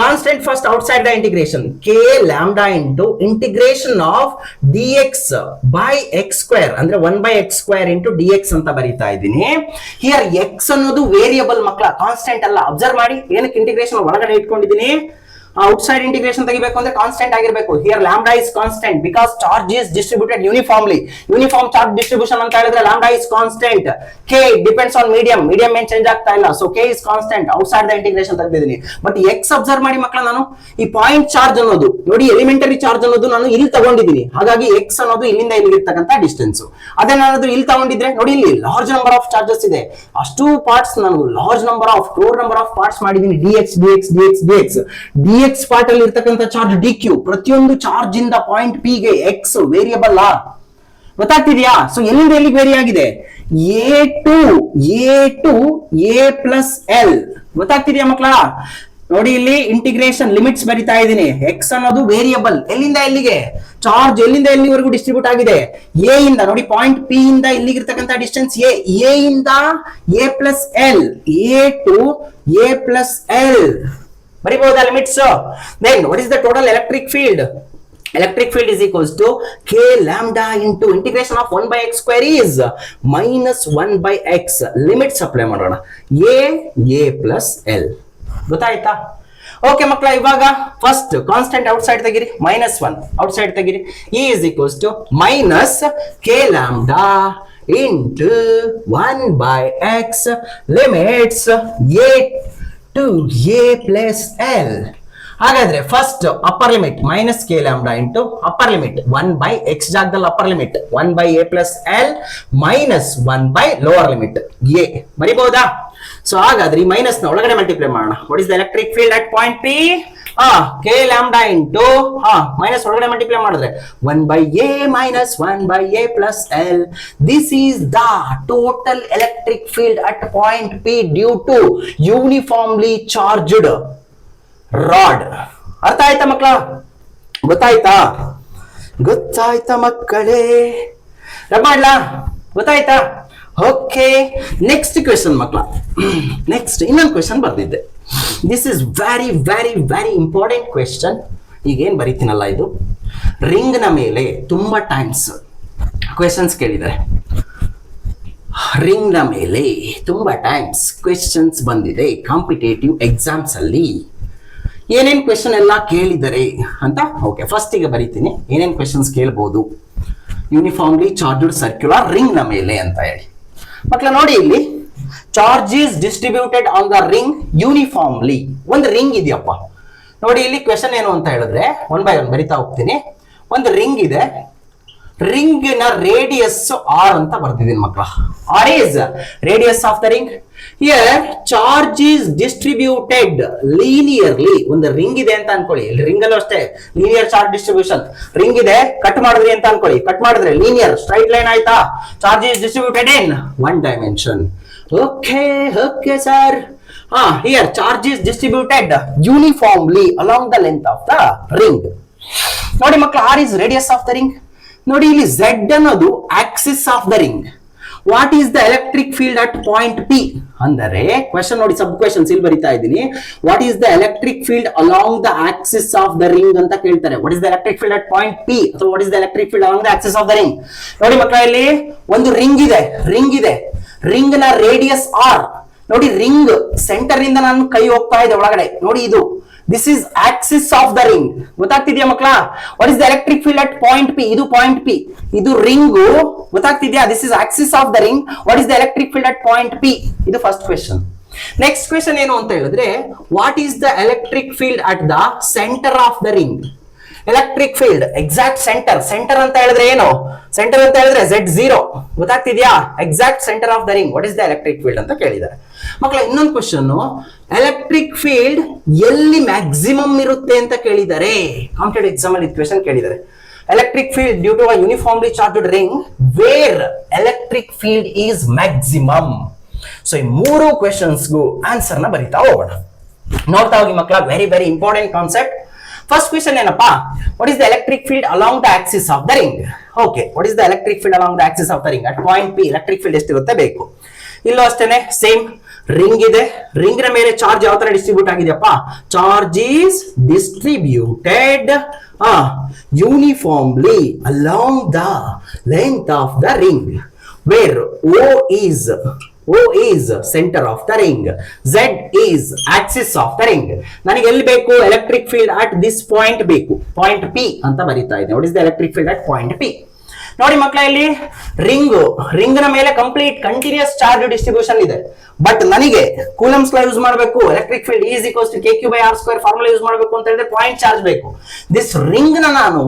constant first outside the integration K lambda into integration of dx by x square ಅಂದ್ರೆ 1 by x square into dx ಅಂತ ಬರೀತಾ ಇದ್ದೀನಿ. Here x ಅನ್ನೋದು ವೇರಿಯಬಲ್ ಮಕ್ಕಳ, ಕಾನ್ಸ್ಟೆಂಟ್ ಅಲ್ಲ. ಅಬ್ಸರ್ವ್ ಮಾಡಿ, ಏನಕ್ಕೆ ಇಂಟಿಗ್ರೇಷನ್ ಒಳಗಡೆ ಇಟ್ಕೊಂಡಿದ್ದೀನಿ? ಔಟ್ಸೈಡ್ ಇಂಟಿಗ್ರೇಷನ್ ತೆಗಿಬೇಕು ಅಂದ್ರೆ ಕಾನ್ಸ್ಟೆಂಟ್ ಆಗಿರಬೇಕು. Here lambda is constant because charge is distributed uniformly. Uniform charge distribution ಅಂತ ಹೇಳಿದ್ರೆ lambda is constant. K depends on medium, medium ಏನ್ ಚೇಂಜ್ ಆಗ್ತಾ ಇಲ್ಲ. So K is constant. Outside the integration ತೆಗೆದಿದ್ದೀನಿ. But X observe ಮಾಡಿ ಮಕ್ಕಳ, ನಾನು ಈ ಪಾಯಿಂಟ್ ಚಾರ್ಜ್ ಅನ್ನೋದು ನೋಡಿ, ಎಲಿಮೆಂಟರಿ ಚಾರ್ಜ್ ಅನ್ನೋದು ನಾನು ಇಲ್ಲಿ ತಗೊಂಡಿದ್ದೀನಿ. ಹಾಗಾಗಿ ಎಕ್ಸ್ ಅನ್ನೋದು ಇಲ್ಲಿಂದ ಇಲ್ಲಿಗೆ ಇರ್ತಕ್ಕಂಥ ಡಿಸ್ಟೆನ್ಸ್. ಅದೇ ನಾನು ಇಲ್ಲಿ ತಗೊಂಡಿದ್ರೆ ನೋಡಿ, ಇಲ್ಲಿ ಲಾರ್ಜ್ ನಂಬರ್ ಆಫ್ ಚಾರ್ಜಸ್ ಇದೆ. ಅಷ್ಟು ಪಾರ್ಟ್ಸ್ ನಾನು large number of crore number of parts ಮಾಡಿದ್ದೀನಿ. DX DX DX DX DX part ಅಲ್ಲಿ ಇರ್ತಕ್ಕಂಥ ಚಾರ್ಜ್ dq, ಪ್ರತಿಯೊಂದು ಚಾರ್ಜ್ ಇಂದ ಪಾಯಿಂಟ್ P ಗೆ x ವೇರಿಯಬಲ್ ಆ, ಗೊತ್ತಾಗ್ತಿದ್ಯಾ? ಸೊ ಎಲ್ಲಿಂದ ಎಲ್ಲಿಗೆ ವೇರಿ ಆಗಿದೆ? a to a plus l. ಗೊತ್ತಾಗ್ತಿದ್ಯಾ ಮಕ್ಕಳ? ನೋಡಿ ಇಲ್ಲಿ ಇಂಟಿಗ್ರೇಷನ್ ಲಿಮಿಟ್ಸ್ ಬರಿತಾ ಇದ್ದೀನಿ. x ಅನ್ನೋದು ವೇರಿಯಬಲ್, ಎಲ್ಲಿಂದ ಎಲ್ಲಿಗೆ ಚಾರ್ಜ್ ಎಲ್ಲಿಂದ ಎಲ್ಲಿವರೆಗೂ ಡಿಸ್ಟ್ರಿಬ್ಯೂಟ್ ಆಗಿದೆ? a ಇಂದ ನೋಡಿ, ಪಾಯಿಂಟ್ P ಇಂದ ಇಲ್ಲಿಗೆ ಇರ್ತಕ್ಕಂಥ ಡಿಸ್ಟೆನ್ಸ್ a ಇಂದ a plus l, a to a plus l ಬರಿಬಹುದಾ limits? Then what is the total electric field? Electric field is equals to K lambda into integration of 1 by x square is minus 1 by x. Limits apply ಮಾಡೋಣ. a plus l. ಗೊತ್ತಾಯ್ತಾ? Okay ಮಕ್ಕಳ, ಇವಾಗ first constant outside ತೆಗಿರಿ, -1 outside ತೆಗಿರಿ. E is equals to minus K lambda into 1 by x limits a to a plus l. ಹಾಗಾದ್ರೆ first upper limit minus K lambda into upper limit 1 by X ಜಾಗದಲ್ಲಿ upper limit 1 by A plus L minus 1 by lower limit A ಬರಿಬಹುದಾ? So ಹಾಗಾದ್ರೆ ಈ minus ನ ಒಳಗಡೆ multiply ಮಾಡೋಣ. What is the electric field at point P? K lambda into minus ಒಳಗಡೆ multiply ಮಾಡಿದ್ರೆ 1 by A minus 1 by A plus L. This is the total electric field at point P due to uniformly charged rod. ಅರ್ಥ ಆಯ್ತಾ ಮಕ್ಕಳ? ಗೊತ್ತಾಯ್ತಾ? ಗೊತ್ತಾಯ್ತಾ ಮಕ್ಕಳೇ? ಮಾಡ್ಲಾ? ಗೊತ್ತಾಯ್ತಾ? ಓಕೆ, ನೆಕ್ಸ್ಟ್ ಕ್ವೆಶನ್ ಮಕ್ಕಳ. ನೆಕ್ಸ್ಟ್ ಇನ್ನೊಂದು ಕ್ವೆಶನ್ ಬರ್ದಿದ್ದೆ. This is very very very important question. ಈಗೇನ್ ಬರೀತೀನಲ್ಲ, ಇದು ರಿಂಗ್ ನ ಮೇಲೆ ತುಂಬಾ ಟೈಮ್ಸ್ ಕ್ವೆಶನ್ಸ್ ಕೇಳಿದ್ದಾರೆ. ರಿಂಗ್ ನ ಮೇಲೆ ತುಂಬಾ ಟೈಮ್ಸ್ ಕ್ವೆಶನ್ಸ್ ಬಂದಿದೆ ಕಾಂಪಿಟೇಟಿವ್ ಎಕ್ಸಾಮ್ಸ್ ಅಲ್ಲಿ. ಏನೇನ್ ಕ್ವೆಶನ್ ಎಲ್ಲ ಕೇಳಿದರೆ ಅಂತ ಓಕೆ ಫಸ್ಟ್ ಈಗ ಬರೀತೀನಿ. ಏನೇನ್ ಕ್ವೆಶನ್ಸ್ ಕೇಳಬಹುದು ಯೂನಿಫಾರ್ಮ್ಲಿ ಚಾರ್ಜ್ಡ್ ಸರ್ಕ್ಯುಲರ್ ರಿಂಗ್ ನ ಮೇಲೆ ಅಂತ ಹೇಳಿ. ಮಕ್ಕಳ ನೋಡಿ, ಇಲ್ಲಿ charge is distributed on the ring uniformly. ಒಂದು ರಿಂಗ್ ಇದೆಯಪ್ಪ ನೋಡಿ. ಇಲ್ಲಿ ಕ್ವೆಶನ್ ಏನು ಅಂತ ಹೇಳಿದ್ರೆ 1 by 1 ಬರಿತಾ ಹೋಗ್ತೀನಿ. ಒಂದು ರಿಂಗ್ ಇದೆ, ರಿಂಗ್ ನ ರೇಡಿಯಸ್ ಆರ್ ಅಂತ ಬರ್ತಿದ್ದೀನಿ ಮಕ್ಕಳ. R is radius of the ring. Here charge is distributed linearly. ಒಂದು ರಿಂಗ್ ಇದೆ ಅಂತ ಅನ್ಕೊಳ್ಳಿ. ರಿಂಗ್ ಅಲ್ಲೂ ಅಷ್ಟೇ ಲೀನಿಯರ್ ಚಾರ್ಜ್ ಡಿಸ್ಟ್ರಿಬ್ಯೂಷನ್. ರಿಂಗ್ ಇದೆ, ಕಟ್ ಮಾಡಿದ್ರಿ ಅಂತ ಅನ್ಕೊಳ್ಳಿ. ಕಟ್ ಮಾಡಿದ್ರೆ ಲೀನಿಯರ್ ಸ್ಟ್ರೈಟ್ ಲೈನ್ ಆಯ್ತಾ? Charge is distributed in 1 dimension. Okay okay sir. Here charge is distributed uniformly along the length of the ring. ನೋಡಿ ಮಕ್ಕಳ, r is radius of the ring. ನೋಡಿ ಇಲ್ಲಿ ಝೆಡ್ ಅನ್ನೋದು Axis of the ring. What is the electric field at point P ಅಂದರೆ question ನೋಡಿ, sub questions ಇಲ್ಲಿ ಬರಿತಾ ಇದ್ದೀನಿ. What is the electric field along the axis of the ring ಅಂತ ಕೇಳ್ತಾರೆ. What is the electric field at point P ಅಥವಾ what is the electric field along the axis of the ring. ನೋಡಿ ಮಕ್ಕಳ, ಇಲ್ಲಿ ಒಂದು ರಿಂಗ್ ಇದೆ, ring ನ radius R. ನೋಡಿ ರಿಂಗ್ ಸೆಂಟರ್ ಇಂದ ನಾನು ಕೈ ಹೋಗ್ತಾ ಇದೆ ಒಳಗಡೆ, ನೋಡಿ ಇದು this is axis of the ring. ಗೊತ್ತಾಗ್ತಿದ್ಯಾ ಮಕ್ಕಳ? What is the electric field at point P, ಇದು ಪಾಯಿಂಟ್ ಪಿ, ಇದು ರಿಂಗ್. ಗೊತ್ತಾಗ್ತಿದ್ಯಾ? This is axis of the ring. What is the electric field at point P? ಇದು first question. Next question ಏನು ಅಂತ ಹೇಳಿದ್ರೆ, what is the electric field at the centre of the ring. Electric field exact center ಅಂತ ಹೇಳಿದ್ರೆ ಏನು? Center ಅಂತ ಹೇಳಿದ್ರೆ Z0. ಗೊತ್ತಾಗ್ತಿದ್ಯಾ? Exact center of the ring. What is the electric field ಅಂತ ಕೇಳಿದ್ದಾರೆ ಮಕ್ಕಳ. ಇನ್ನೊಂದು ಕ್ವಶನ್, ಎಲೆಕ್ಟ್ರಿಕ್ ಫೀಲ್ಡ್ ಎಲ್ಲಿ ಮ್ಯಾಕ್ಸಿಮಮ್ ಇರುತ್ತೆ ಅಂತ ಕೇಳಿದ್ದಾರೆ. ಕಾಂಪಿಟೇಟಿವ್ ಎಕ್ಸಾಮ್ ಅಲ್ಲಿ ಕ್ವೆಶನ್ ಕೇಳಿದ್ದಾರೆ. Electric field due to a uniformly charged ring where electric field is maximum. So ಈ ಮೂರು ಕ್ವೆಶನ್ಸ್ಗೂ ಆನ್ಸರ್ ನ ಬರಿತಾ ಹೋಗೋಣ. ನೋಡ್ತಾ ಹೋಗಿ ಮಕ್ಕಳ, very very important concept. First question ಏನಪ್ಪಾ, what is the electric field along the axis of the ring. Okay, what is the electric field along the axis of the ring at point P. Electric field ಎಷ್ಟಿರುತ್ತೆ ಬೇಕು. ಇಲ್ಲೂ ಅಷ್ಟೇನೆ, same ring ಇದೆ, ring ನ ಮೇಲೆ charge ಯಾವ ತರ distribute ಆಗಿದೆಯಪ್ಪ. Charge is distributed uniformly along the length of the ring where O is center of the ring, Z is axis of the ring. ನನಗೆ ಎಲ್ಲಿ ಬೇಕು? Electric field at this point ಬೇಕು, point P ಅಂತ ಬರೀತಾ ಇದೆ. What is the electric field at point p. ನೋಡಿ ಮಕ್ಕಳ, ಇಲ್ಲಿ ರಿಂಗ್ ನ ಮೇಲೆ ಕಂಪ್ಲೀಟ್ ಕಂಟಿನ್ಯೂಸ್ ಚಾರ್ಜ್ ಡಿಸ್ಟ್ರಿಬ್ಯೂಷನ್ ಇದೆ. ಬಟ್ ನನಗೆ ಕೂಲಮ್ಸ್ ಲಾ ಯೂಸ್ ಮಾಡಬೇಕು. Electric field is equals to KQ/R² formula use ಮಾಡಬೇಕು ಅಂತ ಹೇಳಿದ್ರೆ ಪಾಯಿಂಟ್ ಚಾರ್ಜ್ ಬೇಕು. ದಿಸ್ ರಿಂಗ್ ನ ನಾನು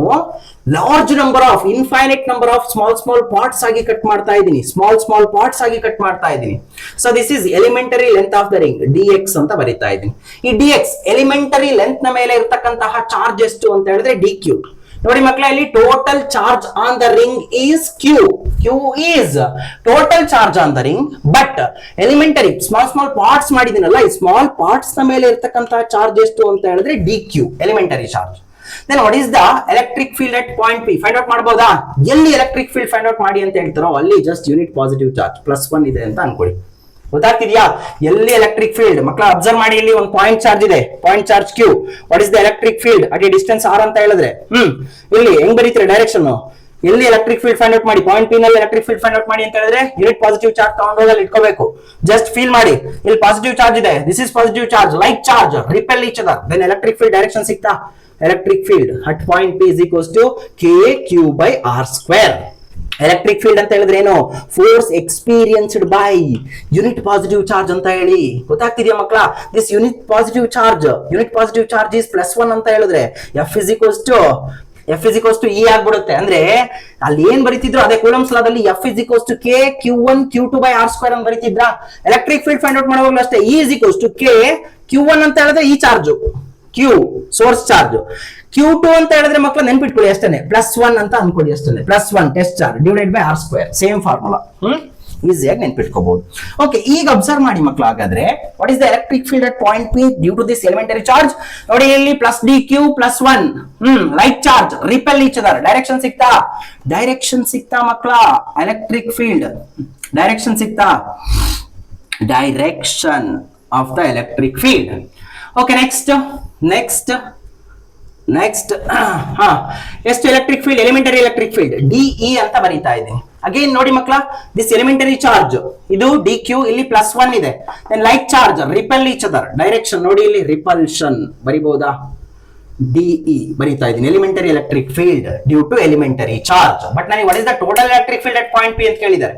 large number of infinite number of small parts ಆಗಿ ಕಟ್ ಮಾಡ್ತಾ ಇದ್ದೀನಿ. ಸ್ಮಾಲ್ ಪಾರ್ಟ್ಸ್ ಆಗಿ ಕಟ್ ಮಾಡ್ತಾ ಇದ್ದೀನಿ. So this is elementary length of the ring, dx ಅಂತ ಬರೀತಾ ಇದ್ದೀನಿ. ಈ dx ಎಲಿಮೆಂಟರಿ ಲೆಂತ್ ನ ಮೇಲೆ ಇರತಕ್ಕಂತಹ ಚಾರ್ಜ್ ಎಷ್ಟು ಅಂತ ಹೇಳಿದ್ರೆ dq. ನೋಡಿ ಮಕ್ಕಳ, ಇಲ್ಲಿ total charge on the ring is q is total charge on the ring. But elementary small parts ಮಾಡಿದಿನಲ್ಲ, ಈ ಸ್ಮಾಲ್ ಪಾರ್ಟ್ಸ್ ನ ಮೇಲೆ ಇರತಕ್ಕಂತಹ ಚಾರ್ಜ್ ಎಷ್ಟು ಅಂತ ಹೇಳಿದ್ರೆ dq elementary charge. Then what is the electric field at point p. Find out ಮಾಡಬಹುದಾ? ಎಲ್ಲಿ ಎಲೆಕ್ಟ್ರಿಕ್ ಫೀಲ್ಡ್ ಫೈಂಡ್ ಔಟ್ ಮಾಡಿ ಅಂತ ಹೇಳ್ತಾರೋ ಅಲ್ಲಿ ಜಸ್ಟ್ ಯೂನಿಟ್ ಪಾಸಿಟಿವ್ ಚಾರ್ಜ್ +1 ಇದೆ ಅಂತ ಅನ್ಕೊಳ್ಳಿ. ಗೊತ್ತಾಗ್ತಿದ್ಯಾ? ಎಲ್ಲಿ ಎಲೆಕ್ಟ್ರಿಕ್ ಫೀಲ್ಡ್ ಮಕ್ಕಳ ಅಬ್ಸರ್ವ್ ಮಾಡಿ, ಇಲ್ಲಿ ಒಂದು ಪಾಯಿಂಟ್ ಚಾರ್ಜ್ ಇದೆ, point charge q. What is the electric field at a distance r ಅಂತ ಹೇಳಿದ್ರೆ ಇಲ್ಲಿ ಹೆಂಗ್ ಬರೀತೀರಾ ಡೈರೆಕ್ಷನ್? ಎಲ್ಲಿ ಎಲೆಕ್ಟ್ರಿಕ್ ಫೀಲ್ಡ್ ಫೈಂಡ್ ಔಟ್ ಮಾಡಿ, ಪಾಯಿಂಟ್ ಪಿ ನಲ್ಲಿ ಎಲೆಕ್ಟ್ರಿಕ್ ಫೀಲ್ಡ್ ಫೈಂಡ್ ಔಟ್ ಮಾಡಿ ಅಂತ ಹೇಳಿದ್ರೆ ಯೂನಿಟ್ ಪಾಸಿಟಿವ್ ಚಾರ್ಜ್ ತಗೊಂಡೋಗಿ ಅಲ್ಲಿ ಇಟ್ಕೋಬೇಕು. ಜಸ್ಟ್ ಫೀಲ್ ಮಾಡಿ, ಇಲ್ಲಿ ಪಾಸಿಟಿವ್ ಚಾರ್ಜ್ ಇದೆ, this is positive charge, like charge repel each other. Then electric field direction ಸಿಗ್ತಾ? Electric field at point P is equals to KQ/R². Electric field ಅಂತ ಹೇಳಿದ್ರೆ ಏನು? Force experienced by unit positive charge ಅಂತ ಹೇಳಿ. ಗೊತ್ತಾಗ್ತಿದ್ಯಾ ಮಕ್ಕಳ? This unit positive charge is +1 ಅಂತ ಹೇಳಿದ್ರೆ F is equals to E ಆಗ್ಬಿಡುತ್ತೆ. ಅಂದ್ರೆ ಅಲ್ಲಿ ಏನ್ ಬರೀತಿದ್ರು ಅದೇ ಕೂಲಮ್ಸ್ ಲಾದಲ್ಲಿ F is equals to KQ1 Q2/R² ಅಂತ ಬರೀತಿದ್ರ. ಎಲೆಕ್ಟ್ರಿಕ್ ಫೀಲ್ಡ್ ಫೈಂಡ್ ಔಟ್ ಮಾಡುವಾಗಲೂ ಅಷ್ಟೇ, E is equals to Q1 ಅಂತ ಹೇಳಿದ್ರೆ ಈ charge Q source charge, Q2 ಅಂತ ಹೇಳಿದ್ರೆ ಮಕ್ಕಳು ನೆನ್ಪಿಟ್ಕೊಳ್ಳಿ ಅಷ್ಟೇನೆ, +1 ಅಂತ ಅನ್ಕೊಳ್ಳಿ ಅಷ್ಟೇನೆ, +1 test charge /R². Same formula, ಈಸಿಯಾಗಿ ನೆನ್ಪಿಟ್ಕೋಬಹುದು. ಓಕೆ, ಈಗ ಅಬ್ಸರ್ವ್ ಮಾಡಿ ಮಕ್ಕಳು, ಹಾಗಾದ್ರೆ what is the electric field at point P due to this elementary charge. ನೋಡಿ ಇಲ್ಲಿ +dq +1 like charge repel each other. Direction ಸಿಗ್ತಾ ಮಕ್ಕಳ? ಎಲೆಕ್ಟ್ರಿಕ್ ಫೀಲ್ಡ್ ಡೈರೆಕ್ಷನ್ ಸಿಗ್ತಾ? Direction of the electric field. Okay, next ಎಷ್ಟು electric field? Elementary electric field DE ಅಂತ ಬರೀತಾ ಇದ್ದೀನಿ. Again ನೋಡಿ ಮಕ್ಕಳ, ದಿಸ್ ಎಲಿಮೆಂಟರಿ ಚಾರ್ಜ್ ಇದು dq, ಇಲ್ಲಿ +1 ಇದೆ. Then like charge repel each other. Direction ನೋಡಿ, ಇಲ್ಲಿ ರಿಪಲ್ಷನ್ ಬರಿಬಹುದಾ? DE ಬರೀತಾ ಇದ್ದೀನಿ. Elementary electric field due to elementary charge. But ನನಗೆ what is the total electric field at point P ಅಂತ ಕೇಳಿದ್ದಾರೆ.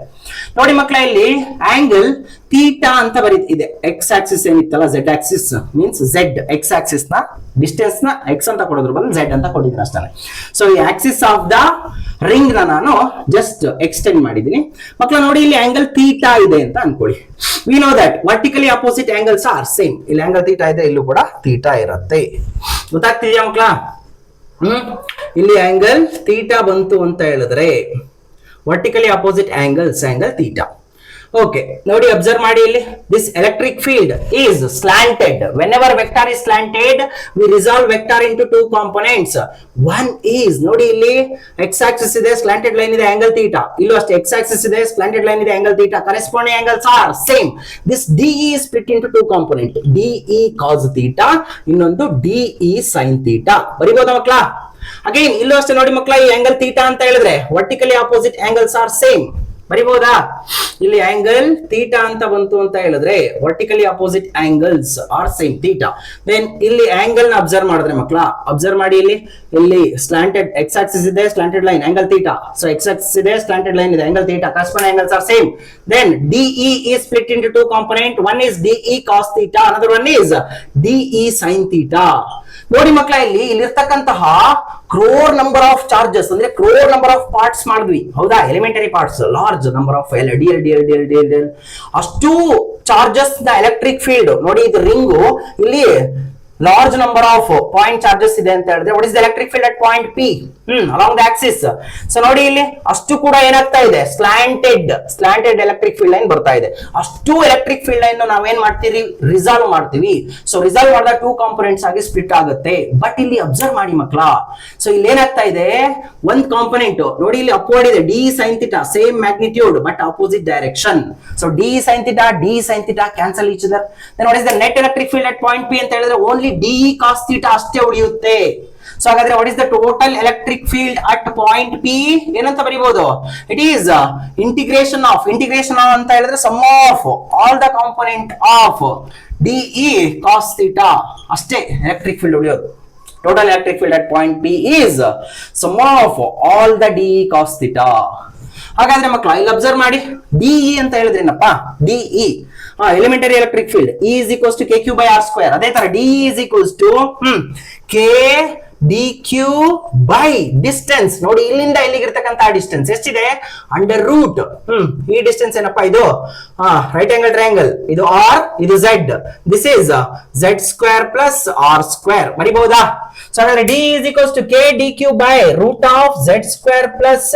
ನೋಡಿ ಮಕ್ಕಳ, ಇಲ್ಲಿ ಆಂಗಲ್ ಥೀಟಾ ಅಂತ ಬರೀತಿದೆ. ಎಕ್ಸ್ ಆಕ್ಸಿಸ್ ಏನಿತ್ತಲ್ಲ, Z axis means Z, X axis ನ ಡಿಸ್ಟೆನ್ಸ್ ನ ಎಕ್ಸ್ ಅಂತ ಕೊಡೋದ್ರ ಬದಲು Z ಅಂತ ಕೊಟ್ಟಿದ್ದೀನಿ ಅಷ್ಟೇ. ಸೊ ಈ ಆಕ್ಸಿಸ್ ಆಫ್ ದ ರಿಂಗ್ ನ ನಾನು ಜಸ್ಟ್ ಎಕ್ಸ್ಟೆಂಡ್ ಮಾಡಿದ್ದೀನಿ ಮಕ್ಕಳ. ನೋಡಿ, ಇಲ್ಲಿ ಆಂಗಲ್ ಥೀಟಾ ಇದೆ ಅಂತ ಅನ್ಕೊಳ್ಳಿ. V know that vertically opposite angles are same. ಇಲ್ಲಿ ಆಂಗಲ್ ಥೀಟಾ ಇದೆ, ಇಲ್ಲೂ ಕೂಡ ಥೀಟಾ ಇರುತ್ತೆ. ಗೊತ್ತಾಗ್ತಿದ್ಯಾ ಮಕ್ಕಳ? ಇಲ್ಲಿ ಆಂಗಲ್ ಥೀಟಾ ಬಂತು ಅಂತ ಹೇಳಿದ್ರೆ vertically opposite angle theta. Okay ನೋಡಿ ಅಬ್ಸರ್ವ್ ಮಾಡಿ ಇಲ್ಲಿ this electric field is slanted whenever vector is slanted we resolve vector into two components one is ನೋಡಿ ಇಲ್ಲಿ ಎಕ್ಸ್ ಆಕ್ಸಿಸ್ ಇದೆ ಸ್ಲಾಂಟೆಡ್ ಲೈನ್ ಇದೆ ಆಂಗಲ್ ಥೀಟಾ ಇಲ್ಲೂ ಅಷ್ಟೇ ಎಕ್ಸ್ ಆಕ್ಸಿಸ್ ಇದೆ ಸ್ಲಾಂಟೆಡ್ ಲೈನ್ ಇದೆ angle theta corresponding angles are same this DE is split into two component DE cos theta ಇನ್ನೊಂದು DE sin theta ಬರಿಬಹುದಾ ಮಕ್ಕಳ ಅಗೈನ್ ಇಲ್ಲೂ ಅಷ್ಟೇ ನೋಡಿ ಮಕ್ಕಳ ಈ ಆಂಗಲ್ ಥೀಟಾ ಅಂತ ಹೇಳಿದ್ರೆ vertically opposite angles are same ಬರಿಬಹುದಾ ಇಲ್ಲಿ ಆಂಗಲ್ ಥೀಟಾ ಅಂತ ಬಂತು ಅಂತ ಹೇಳಿದ್ರೆ vertically opposite angles are same theta then ಇಲ್ಲಿ ಆಂಗಲ್ ನ ಅಬ್ಸರ್ವ್ ಮಾಡಿದ್ರೆ ಮಕ್ಕಳ ಅಬ್ಸರ್ವ್ ಮಾಡಿ ಇಲ್ಲಿ ಸ್ಲಾಂಟೆಡ್ ಎಕ್ಸ್ ಆಕ್ಸಿಸ್ ಇದೆ slanted line angle theta so x axis ಇದೆ ಸ್ಲಾಂಟೆಡ್ ಲೈನ್ ಇದೆ angle theta corresponding angles are same then DE is split into two component one is DE cos theta another one is DE sin theta ನೋಡಿ ಮಕ್ಕಳ ಇಲ್ಲಿರ್ತಕ್ಕಂತಹ crore number of charges ಅಂದ್ರೆ crore number of parts ಮಾಡಿದ್ವಿ ಹೌದಾ elementary parts large number of D ಅಷ್ಟು charges the electric field ನೋಡಿ ಇದು ring ಇಲ್ಲಿ large number of point charges ಇದೆ ಅಂತ ಹೇಳಿದ್ರೆ what is the electric field at point P along the Axis so ನೋಡಿ ಇಲ್ಲಿ ಅಷ್ಟು ಕೂಡ ಏನಾಗ್ತಾ ಇದೆ ಸ್ಲಾಂಟೆಡ್ ಎಲೆಕ್ಟ್ರಿಕ್ ಫೀಲ್ಡ್ ಲೈನ್ ಬರ್ತಾ ಇದೆ ಅಷ್ಟು ಎಲೆಕ್ಟ್ರಿಕ್ ಫೀಲ್ಡ್ ಲೈನ್ ನಾವೇನ್ ಮಾಡ್ತೀವಿ ರಿಸಾಲ್ವ್ ಮಾಡ್ತೀವಿ ಸೊ ರಿಸಾಲ್ವ್ ಮಾಡಿದಾಗ ಟೂ ಕಾಂಪೊನೆಂಟ್ಸ್ ಆಗಿ ಸ್ಪ್ಲಿಟ್ ಆಗುತ್ತೆ ಬಟ್ ಇಲ್ಲಿ ಅಬ್ಸರ್ವ್ ಮಾಡಿ ಮಕ್ಕಳ ಸೊ ಇಲ್ಲಿ ಏನಾಗ್ತಾ ಇದೆ ಒಂದ್ ಕಾಂಪೊನೆಂಟ್ ನೋಡಿ ಇಲ್ಲಿ ಅಪ್ವರ್ಡ್ ಇದೆ d sine theta same magnitude but opposite direction so d sine theta cancel each other then what is the net electric field at point P ಅಂತ ಹೇಳಿದ್ರೆ ಓನ್ಲಿ ಡಿ ಕಾಸ್ ಥೀಟಾ ಅಷ್ಟೇ ಉಳಿಯುತ್ತೆ ಸೊ ಹಾಗಾದ್ರೆ what is the total electric field at point P ಏನಂತ ಬರೀಬಹುದು it is integration ಅಂತ ಹೇಳಿದ್ರೆ sum of all the component of DE cos theta ಅಷ್ಟೇ ಎಲೆಕ್ಟ್ರಿಕ್ ಫೀಲ್ಡ್ ಉಳಿಯೋದು total electric field at point P is sum of all the DE cos theta ಹಾಗಾದ್ರೆ ಮಕ್ಕಳು ಇಲ್ಲಿ observe ಮಾಡಿ ಡಿಇ ಅಂತ ಹೇಳಿದ್ರೇನಪ್ಪ DE elementary electric field E is equals to KQ by R square ಅದೇ ತರ D is equals to K dq by distance ನೋಡಿ ಇಲ್ಲಿಂದ ಇಲ್ಲಿಗೆ ಇರತಕ್ಕಂತ ಡಿಸ್ಟೆನ್ಸ್ ಎಷ್ಟಿದೆ ಅಂಡರ್ ರೂಟ್ ಈ ಡಿಸ್ಟೆನ್ಸ್ ಏನಪ್ಪಾ ಇದು ರೈಟ್ ಆಂಗಲ್ ಟ್ರಯಾಂಗಲ್ ಇದು R ಇದು Z this is Z square plus R square ಬರಿಬಹುದಾ ಸೊ ಹಾಗಾದ್ರೆ D is equals to K dq by root of Z square plus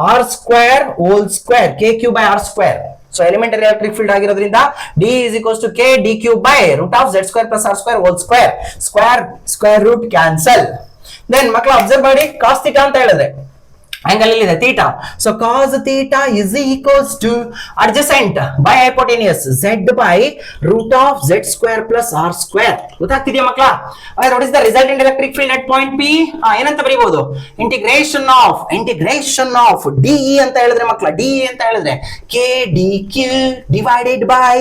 R square whole square KQ by R square so elementary electric field ಆಗಿರೋದ್ರಿಂದ D is equals to K dq by root of Z square plus R square whole square square root cancel then ಮಕ್ಕಳು observe ಮಾಡಿ cos theta ಅಂತ ಹೇಳಿದ್ರೆ angle ಇಲ್ಲಿದೆ theta so cos theta is equals to adjacent by hypotenuse Z by root of Z square plus R square ಗೊತ್ತಾಗ್ತಿದೆಯಾ ಮಕ್ಕಳ ಹಾಗಾದ್ರೆ what is the resultant electric field at point P ಏನಂತ ಬರೀಬಹುದು integration of DE ಅಂತ ಹೇಳಿದ್ರೆ ಮಕ್ಕಳ DE ಅಂತ ಹೇಳಿದ್ರೆ K dq divided by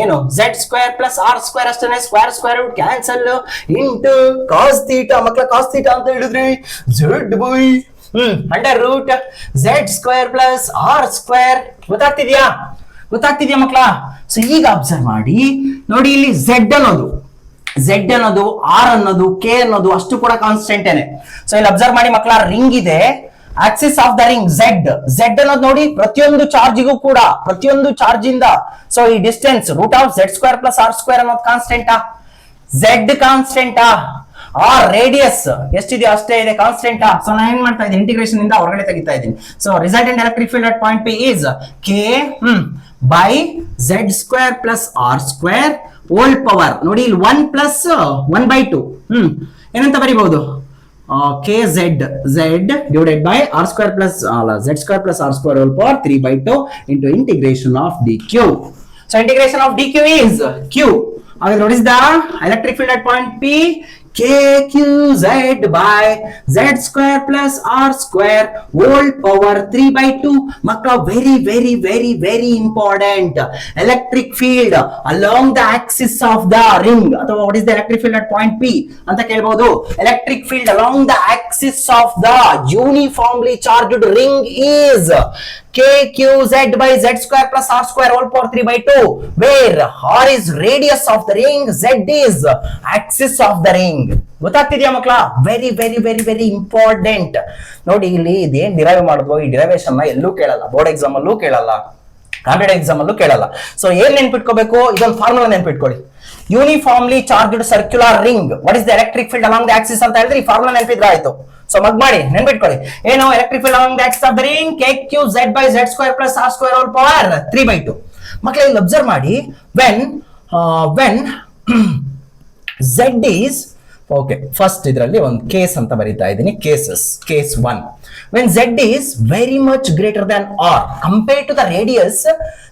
ಏನು Z square plus R square ಅಷ್ಟೇ square root cancel into cos theta ಮಕ್ಕಳ cos theta ಅಂತ ಹೇಳಿದ್ರೆ Z by under root Z square plus R square ಗೊತ್ತಾಗ್ತಿದ್ಯಾ ಮಕ್ಕಳ ಸೊ ಈಗ ಅಬ್ಸರ್ವ್ ಮಾಡಿ ನೋಡಿ ಇಲ್ಲಿ Z ಅನ್ನೋದು R ಅನ್ನೋದು K ಅನ್ನೋದು ಅಷ್ಟು ಕೂಡ ಕಾನ್ಸ್ಟೆಂಟ್ ಏನೆ ಸೊ ಇಲ್ಲಿ ಅಬ್ಸರ್ವ್ ಮಾಡಿ ಮಕ್ಕಳ ರಿಂಗ್ ಇದೆ Axis of the ring Z ಅನ್ನೋದು ನೋಡಿ ಪ್ರತಿಯೊಂದು ಚಾರ್ಜಿಗೂ ಕೂಡ ಪ್ರತಿಯೊಂದು ಚಾರ್ಜ್ ಇಂದ ಸೊ ಈ distance root of Z square plus R square ಅನ್ನೋದು ಕಾನ್ಸ್ಟೆಂಟಾ Z ಕಾನ್ಸ್ಟೆಂಟಾ ಆರ್ ರೇಡಿಯಸ್ ಎಷ್ಟಿದೆ ಅಷ್ಟೇ ಇದೆ ಕಾನ್ಸ್ಟೆಂಟ್ ಸೊ ನಾನು ಏನ್ ಮಾಡ್ತಾ ಇದ್ದೀನಿ ಇಂಟಿಗ್ರೇಷನ್ ಇಂದ ಹೊರಗಡೆ ತೆಗಿತಾ ಇದ್ದೀನಿ so resultant electric field at point P is k by Z square plus r square whole power ನೋಡಿ ಇಲ್ಲಿ 1 ಪ್ಲಸ್ 1/2 ಏನಂತ ಬರೀಬಹುದು Z divided by R square plus Z square plus R square whole power 3/2 into integration of dq so integration of dq is q what is the electric field at point P KQZ by Z square plus R square whole power 3/2 makka very important electric field along the axis of the ring ಅಥವಾ what is the electric field at point P ಅಂತ ಕೇಳಬಹುದು electric field along the axis of the uniformly charged ring is KQZ by Z square plus R square whole power 3/2 where R is radius of the ring Z is axis of the ring ಗೊತ್ತಾಗ್ತಿದ್ಯಾ ಮಕ್ಕಳ very important ನೋಡಿ ಇಲ್ಲಿ ಇದೇನ್ derive ಮಾಡಿದ್ವು ಈ derivation ನ ಎಲ್ಲೂ ಕೇಳಲ್ಲ board exam ಅಲ್ಲೂ ಕೇಳಲ್ಲ ಕಾಂಪಿಟೇಟಿವ್ ಎಕ್ಸಾಮ್ ಅಲ್ಲೂ ಕೇಳಲ್ಲ ಸೊ ಏನ್ ನೆನ್ಪಿಟ್ಕೋಬೇಕು ಇದೊಂದು ಫಾರ್ಮುಲಾ ನೆನ್ಪಿಟ್ಕೊಳ್ಳಿ uniformly charged circular ring what is the electric field along the Axis ಅಂತ ಹೇಳಿದ್ರೆ ಈ ಫಾರ್ಮುಲಾ ನೆನಪಿದ್ರೆ ಆಯ್ತು ಸೊ ಮಗ್ ಮಾಡಿ ನೆನ್ಬಿಟ್ಕೊಳ್ಳಿ ಏನು electric field along the axis of the ring k q z by z square plus r square whole power 3/2. ಮಕ್ಕಳೇ ಇಲ್ಲಿ observe ಮಾಡಿ when z is okay first ಇದರಲ್ಲಿ ಒಂದು ಕೇಸ್ ಅಂತ ಬರೀತಾ ಇದ್ದೀನಿ case 1 when z is very much greater than r compared to the radius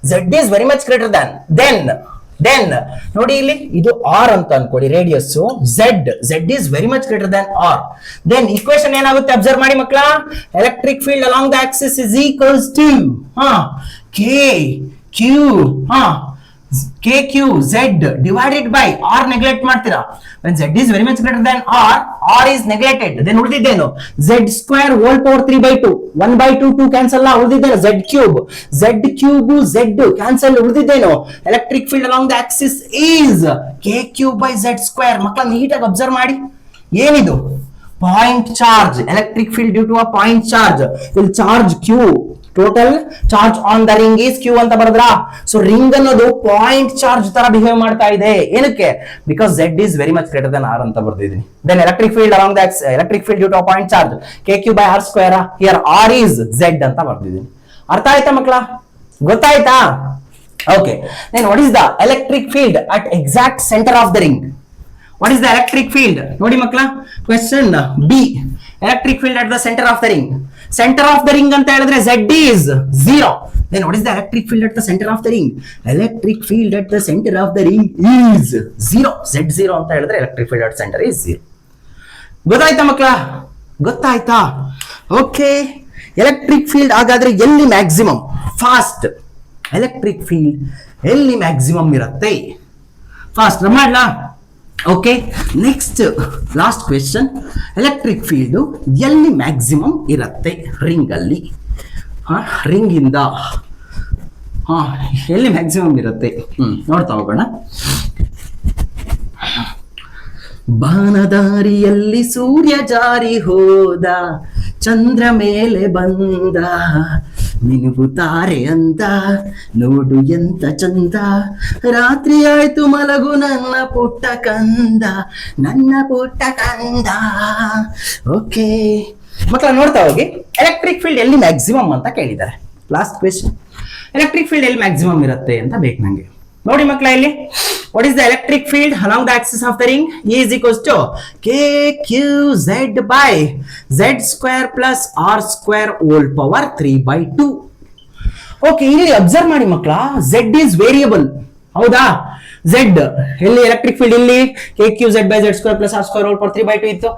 z is very much greater than then ನೋಡಿ ಇಲ್ಲಿ ಇದು r ಅಂತ ಅನ್ಕೊಳ್ಳಿ radius z is very much greater than r then equation ಏನಾಗುತ್ತೆ observe ಮಾಡಿ ಮಕ್ಕಳ electric field along the axis is equals to KQ Z divided by R neglect ಮಾಡ್ತೀರಾ when Z is very much greater than R is neglected then ಉಳಿದಿದ್ದೇನು Z square whole power 3/2 1/2 2 cancel ಅಲ್ಲ ಉಳಿದಿದ್ದೇನು Z cube Z cancel ಉಳಿದಿದ್ದೇನು electric field along the axis is KQ by Z square ಮಕ್ಕಳ ನೀಟಾಗಿ observe ಮಾಡಿ ಏನಿದು point charge electric field due to a point charge will charge Q total charge on the ring is Q ಅಂತ ಬರದ್ರಾ so ring ಅನ್ನೋದು point charge ತರ behave ಮಾಡ್ತಾ ಇದೆ ಏನಕ್ಕೆ because Z is very much greater than R ಅಂತ ಬರ್ದಿದ್ದೀನಿ then electric field along the electric field due to point charge K Q by R square here R is Z ಅಂತ ಬರ್ದಿದ್ದೀನಿ ಅರ್ಥ ಆಯ್ತಾ ಮಕ್ಕಳ ಗೊತ್ತಾಯ್ತಾ okay then what is the electric field at exact center of the ring what is the electric field ನೋಡಿ ಮಕ್ಕಳ question B electric field at the centre of the ring center of the ring ಅಂತ ಹೇಳಿದ್ರೆ z is 0 then what is the electric field at the center of the ring electric field at the center of the ring is 0 z0 ಅಂತ ಹೇಳಿದ್ರೆ electric field at center is 0 ಗೊತ್ತಾಯ್ತಾ ಮಕ್ಕಳ ಗೊತ್ತಾಯ್ತಾ okay electric field ಹಾಗಾದ್ರೆ ಎಲ್ಲಿ maximum fast electric field ಎಲ್ಲಿ maximum ಇರುತ್ತೆ fast ಮಾಡ್ಲಾ okay next last question electric field ಎಲ್ಲಿ ಮ್ಯಾಕ್ಸಿಮಮ್ ಇರುತ್ತೆ ರಿಂಗ್ ಅಲ್ಲಿ ರಿಂಗ್ ಇಂದ ಎಲ್ಲಿ ಮ್ಯಾಕ್ಸಿಮಮ್ ಇರುತ್ತೆ ನೋಡ್ತಾ ಹೋಗೋಣ ಬಾನದಾರಿಯಲ್ಲಿ ಸೂರ್ಯ ಜಾರಿ ಹೋದ ಚಂದ್ರ ಮೇಲೆ ಬಂದ ಮಿನುಗುತ್ತಾರೆ ಅಂತ ನೋಡು ಎಂತ ಚಂದ ರಾತ್ರಿ ಆಯ್ತು ಮಲಗು ನನ್ನ ಪುಟ್ಟ ಕಂದ ಓಕೆ ಮಕ್ಕಳ ನೋಡ್ತಾ ಹೋಗಿ ಎಲೆಕ್ಟ್ರಿಕ್ ಫೀಲ್ಡ್ ಎಲ್ಲಿ ಮ್ಯಾಕ್ಸಿಮಮ್ ಅಂತ ಕೇಳಿದ್ದಾರೆ ಲಾಸ್ಟ್ ಕ್ವೆಶ್ಚನ್ ಎಲೆಕ್ಟ್ರಿಕ್ ಫೀಲ್ಡ್ ಎಲ್ಲಿ ಮ್ಯಾಕ್ಸಿಮಮ್ ಇರುತ್ತೆ ಅಂತ ಬೇಕು ನಂಗೆ ನೋಡಿ ಮಕ್ಕಳ ಇಲ್ಲಿ what is the electric field along the axis of the ring E is equals to KQZ by Z square plus R square whole power 3/2 okay ಇಲ್ಲಿ ಅಬ್ಸರ್ವ್ ಮಾಡಿ ಮಕ್ಕಳ Z is variable ಹೌದಾ Z ಎಲ್ಲಿ ಎಲೆಕ್ಟ್ರಿಕ್ ಫೀಲ್ಡ್ ಇಲ್ಲಿ KQZ by Z square plus R square whole power 3/2 ಇತ್ತು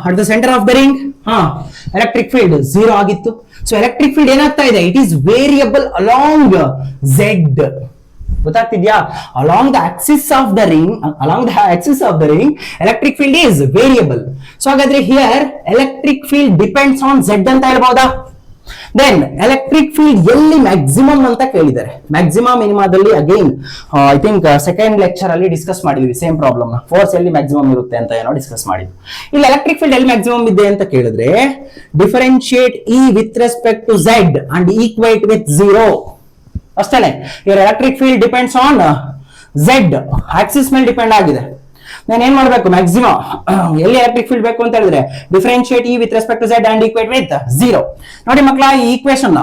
at the center of the ring electric field 0 ಆಗಿತ್ತು so electric field ಏನಾಗ್ತಾ ಇದೆ it is variable along Z ಗೊತ್ತಾಗ್ತಿದ್ಯಾ along the axis of the ring electric field is variable so ಹಾಗಾದ್ರೆ here electric field depends on Z ಅಂತ ಹೇಳ್ಬಹುದಾ then electric field ಎಲ್ಲಿ maximum ಅಂತ ಕೇಳಿದ್ದಾರೆ maxima ಮಿನಿಮಾದಲ್ಲಿ again I think second lecture ಅಲ್ಲಿ discuss ಮಾಡಿದ್ವಿ same problem ನ ಫೋರ್ಸ್ ಎಲ್ಲಿ ಮ್ಯಾಕ್ಸಿಮಮ್ ಇರುತ್ತೆ ಅಂತ ಏನೋ ಡಿಸ್ಕಸ್ ಮಾಡಿದ್ವಿ ಇಲ್ಲಿ ಎಲೆಕ್ಟ್ರಿಕ್ ಫೀಲ್ಡ್ ಎಲ್ಲಿ ಮ್ಯಾಕ್ಸಿಮಮ್ ಇದೆ ಅಂತ ಕೇಳಿದ್ರೆ differentiate E with respect to Z and equate with 0 ಅಷ್ಟೇ ಇವರ electric field depends on Z axis ಮೇಲೆ ಡಿಪೆಂಡ್ ಆಗಿದೆ ನಾನು ಏನ್ ಮಾಡ್ಬೇಕು ಮ್ಯಾಕ್ಸಿಮಮ್ ಎಲ್ಲಿ ಎಲೆಕ್ಟ್ರಿಕ್ ಫೀಲ್ಡ್ ಬೇಕು ಅಂತ ಹೇಳಿದ್ರೆ differentiate E with respect to Z and equate with 0 ನೋಡಿ ಮಕ್ಕಳ ಈ ಈಕ್ವೇಶನ್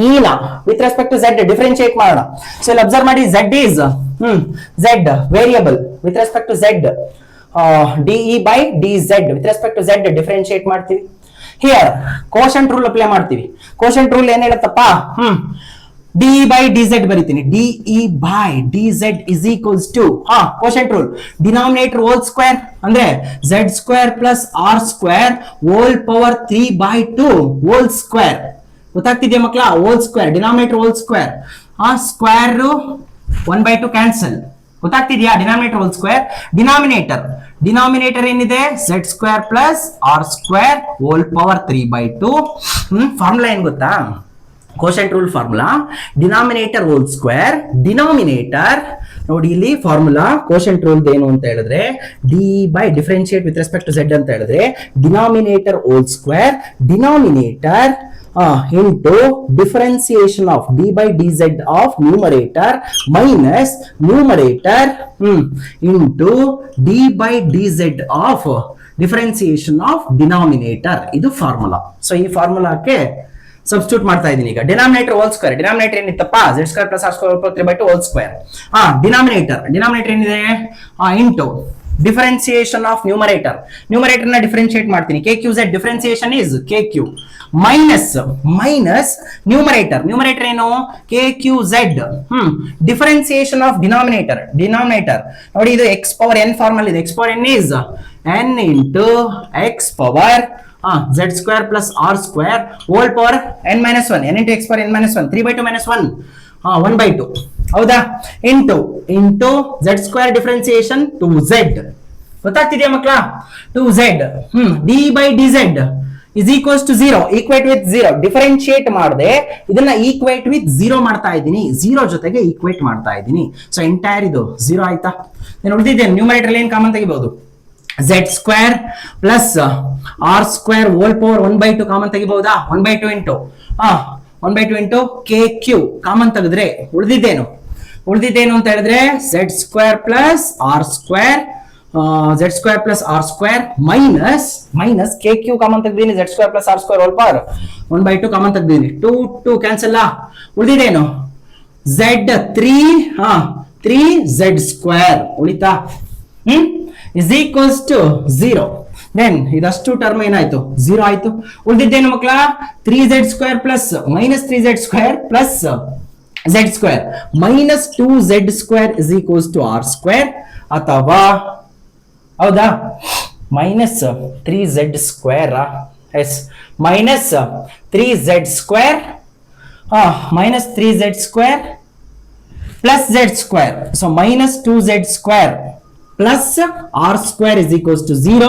E ನ with respect to Z differentiate ಮಾಡೋಣ ಸೊ ಇಲ್ಲಿ ಅಬ್ಸರ್ವ್ ಮಾಡಿ Z is Z variable with respect to Z DE by DZ with respect to Z differentiate ಮಾಡ್ತೀವಿ here quotient rule apply ಮಾಡ್ತೀವಿ quotient rule ಏನ್ ಹೇಳುತ್ತಪ್ಪ DE by DZ ಬರೀತೀನಿ DE by DZ is equals to quotient rule denominator whole square ಅಂದ್ರೆ Z square plus R square whole power 3/2 whole square ಗೊತ್ತಾಗ್ತಿದ್ಯಾ ಮಕ್ಕಳ whole square denominator whole square square 1/2 cancel ಗೊತ್ತಾಗ್ತಿದ್ಯಾ denominator whole square denominator ಏನಿದೆ Z square plus R square whole power 3/2 formula ಏನ್ ಗೊತ್ತಾ quotient rule formula denominator whole square denominator ನೋಡಿ ಇಲ್ಲಿ formula quotient rule ಏನು ಅಂತ ಹೇಳಿದ್ರೆ d by differentiate with respect to z ಅಂತ ಹೇಳಿದ್ರೆ denominator whole square denominator into differentiation of d by dz of numerator minus numerator into d by dz of differentiation of denominator. ಇದು formula. So ಈ ಫಾರ್ಮುಲಾಕ್ಕೆ substitute ಮಾಡ್ತಾ ಇದೀನಿ ಈಗ. Denominator whole square, denominator ಏನಿತ್ತಪ್ಪ z square plus r square 3/2 whole square. Denominator ಏನಿದೆ into differentiation of numerator ನ differentiate ಮಾಡ್ತೀನಿ. kqz differentiation is kq minus numerator ಏನು kqz ಡಿಫರೆನ್ಸಿಯೇಷನ್ ಆಫ್ ಡಿನಾಮಿನೇಟರ್ ನೋಡಿ ಇದು x ಪವರ್ n ಫಾರ್ಮ್ ಅಲ್ಲಿ ಇದೆ. x power n is n into x power z square plus r square whole power n minus 1 n into x power n minus 1 3/2 minus 1 1/2 ಹೌದಾ into z square differentiation to z ಗೊತ್ತಾಗ್ತಿದೆಯಾ ಮಕ್ಕಳ to z d by dz is equals to 0 equate with 0 differentiate ಮಾಡದೆ ಇದನ್ನ equate with 0 ಮಾಡ್ತಾ ಇದ್ದೀನಿ. 0 ಜೊತೆಗೆ equate ಮಾಡ್ತಾ ಇದ್ದೀನಿ. ಸೊ ಎಂಟೈರ್ ಇದು 0 ಆಯ್ತಾ. ನಾನು ಉಳಿದಿದ್ದೇನೆ ನ್ಯೂಮರೇಟರ್ ಏನ್ ಕಾಮನ್ ತೆಗಿಬಹುದು z square plus r square whole power 1/2 common ತೆಗಿಬಹುದಾ 1/2 ಇಂಟು 1/2 ಇಂಟು kq ಕಾಮನ್ ತೆಗೆದ್ರೆ ಉಳಿದಿದ್ದೇನು ಅಂತ ಹೇಳಿದ್ರೆ z square plus r square minus kq common ತೆಗೆದೀನಿ z square plus r square whole power 1/2 common ತೆಗೆದೀನಿ 2 ಕ್ಯಾನ್ಸಲ್ ಉಳಿದಿದ್ದೇನು z3z square ಉಳಿತಾ is equals to 0. then ಇದಷ್ಟು term ಏನಾಯ್ತು 0 ಆಯ್ತು. ಉಳಿದಿದ್ದೇನು ಮಕ್ಕಳ 3z square plus minus 3z square plus z square minus 2z square is equals to r square ಅಥವಾ ಹೌದಾ minus 3z square is minus 3z square minus 3z square plus z square so minus 2z square plus r square is equals to 0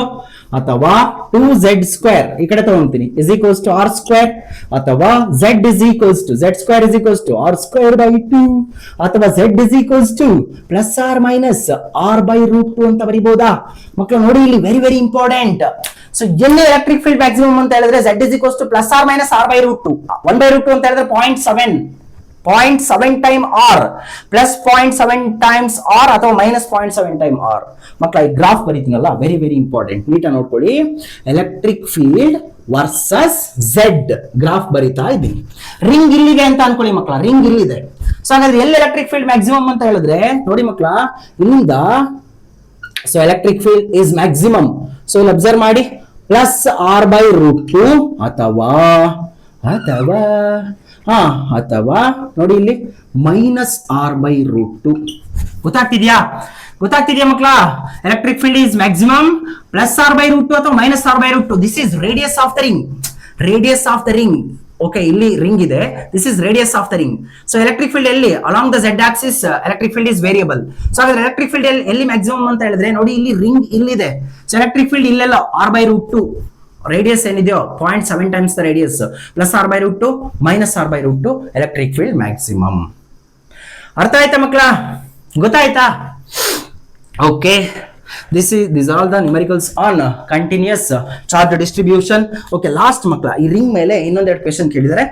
ಅಥವಾ 2z square ಈ ಕಡೆ ತಗೊಂತೀನಿ is equals to r square ಅಥವಾ z square is equals to r square by 2 ಅಥವಾ z is equals to plus or minus r by root 2 ಅಂತ ಬರಿಬಹುದಾ ಮಕ್ಕಳು. ನೋಡಿ ಇಲ್ಲಿ very very important. So ಎಲ್ಲಿ ಎಲೆಕ್ಟ್ರಿಕ್ ಫೀಲ್ಡ್ ಮ್ಯಾಕ್ಸಿಮಮ್ ಅಂತ ಹೇಳಿದ್ರೆ z is equals to plus or minus r by root 2 1/√2 ಅಂತ ಹೇಳಿದ್ರೆ 0.7 time r plus 0.7 times r ಅಥವಾ ಮೈನಸ್ 0.7 ಟೈಮ್ r. ಮಕ್ಕಳ ಈ ಗ್ರಾಫ್ ಬರೀತೀನಲ್ಲ ವೆರಿ ವೆರಿ ಇಂಪಾರ್ಟೆಂಟ್, ನೀಟಾಗಿ ನೋಡ್ಕೊಳ್ಳಿ. Electric field versus Z graph ಬರೀತಾ ಇದ್ದೀನಿ. ರಿಂಗ್ ಇಲ್ಲಿದೆ ಅಂತ ಅನ್ಕೊಳ್ಳಿ ಮಕ್ಕಳ, ರಿಂಗ್ ಇಲ್ಲಿದೆ. ಸೊ ಹಾಗಾದ್ರೆ ಎಲ್ಲಿ ಎಲೆಕ್ಟ್ರಿಕ್ ಫೀಲ್ಡ್ ಮ್ಯಾಕ್ಸಿಮಮ್ ಅಂತ ಹೇಳಿದ್ರೆ ನೋಡಿ ಮಕ್ಕಳ ಇಲ್ಲಿಂದ so electric field is maximum. So ಇಲ್ಲಿ ಅಬ್ಸರ್ವ್ ಮಾಡಿ ಪ್ಲಸ್ ಆರ್ ಬೈ ರೂಟ್ 2 ಅಥವಾ ನೋಡಿ ಇಲ್ಲಿ ಮೈನಸ್ ಆರ್ ಬೈ ರೂಟ್ 2. ಗೊತ್ತಾಗ್ತಿದ್ಯಾ ಮಕ್ಕಳ? Electric field is maximum plus r by root 2 ಅಥವಾ minus r by root 2. This is radius of the ring. Okay, ಇಲ್ಲಿ ring ಇದೆ, this is radius of the ring. So electric field ಎಲ್ಲಿ along the z axis electric field is variable. So ಹಾಗಾದ್ರೆ electric field ಎಲ್ಲಿ maximum ಅಂತ ಹೇಳಿದ್ರೆ ನೋಡಿ ಇಲ್ಲಿ ring ಇಲ್ಲಿದೆ. ಸೊ ಎಲೆಕ್ಟ್ರಿಕ್ ಫೀಲ್ಡ್ ಇಲ್ಲೆಲ್ಲ ಆರ್ ಬೈ ರೂಟ್ 2 ರೇಡಿಯಸ್ ಏನಿದೆಯೋ 0.7 times the radius plus r by root 2 minus r by root 2 electric field maximum. ಅರ್ಥ ಆಯ್ತಾ ಮಕ್ಕಳ? ಗೊತ್ತಾಯ್ತಾ? Okay, these are all the numericals on continuous charge distribution. Okay, last ಮಕ್ಕಳ ಈ ರಿಂಗ್ ಮೇಲೆ ಇನ್ನೊಂದೆರಡು ಕ್ವೆಶ್ಚನ್ ಕೇಳಿದರೆ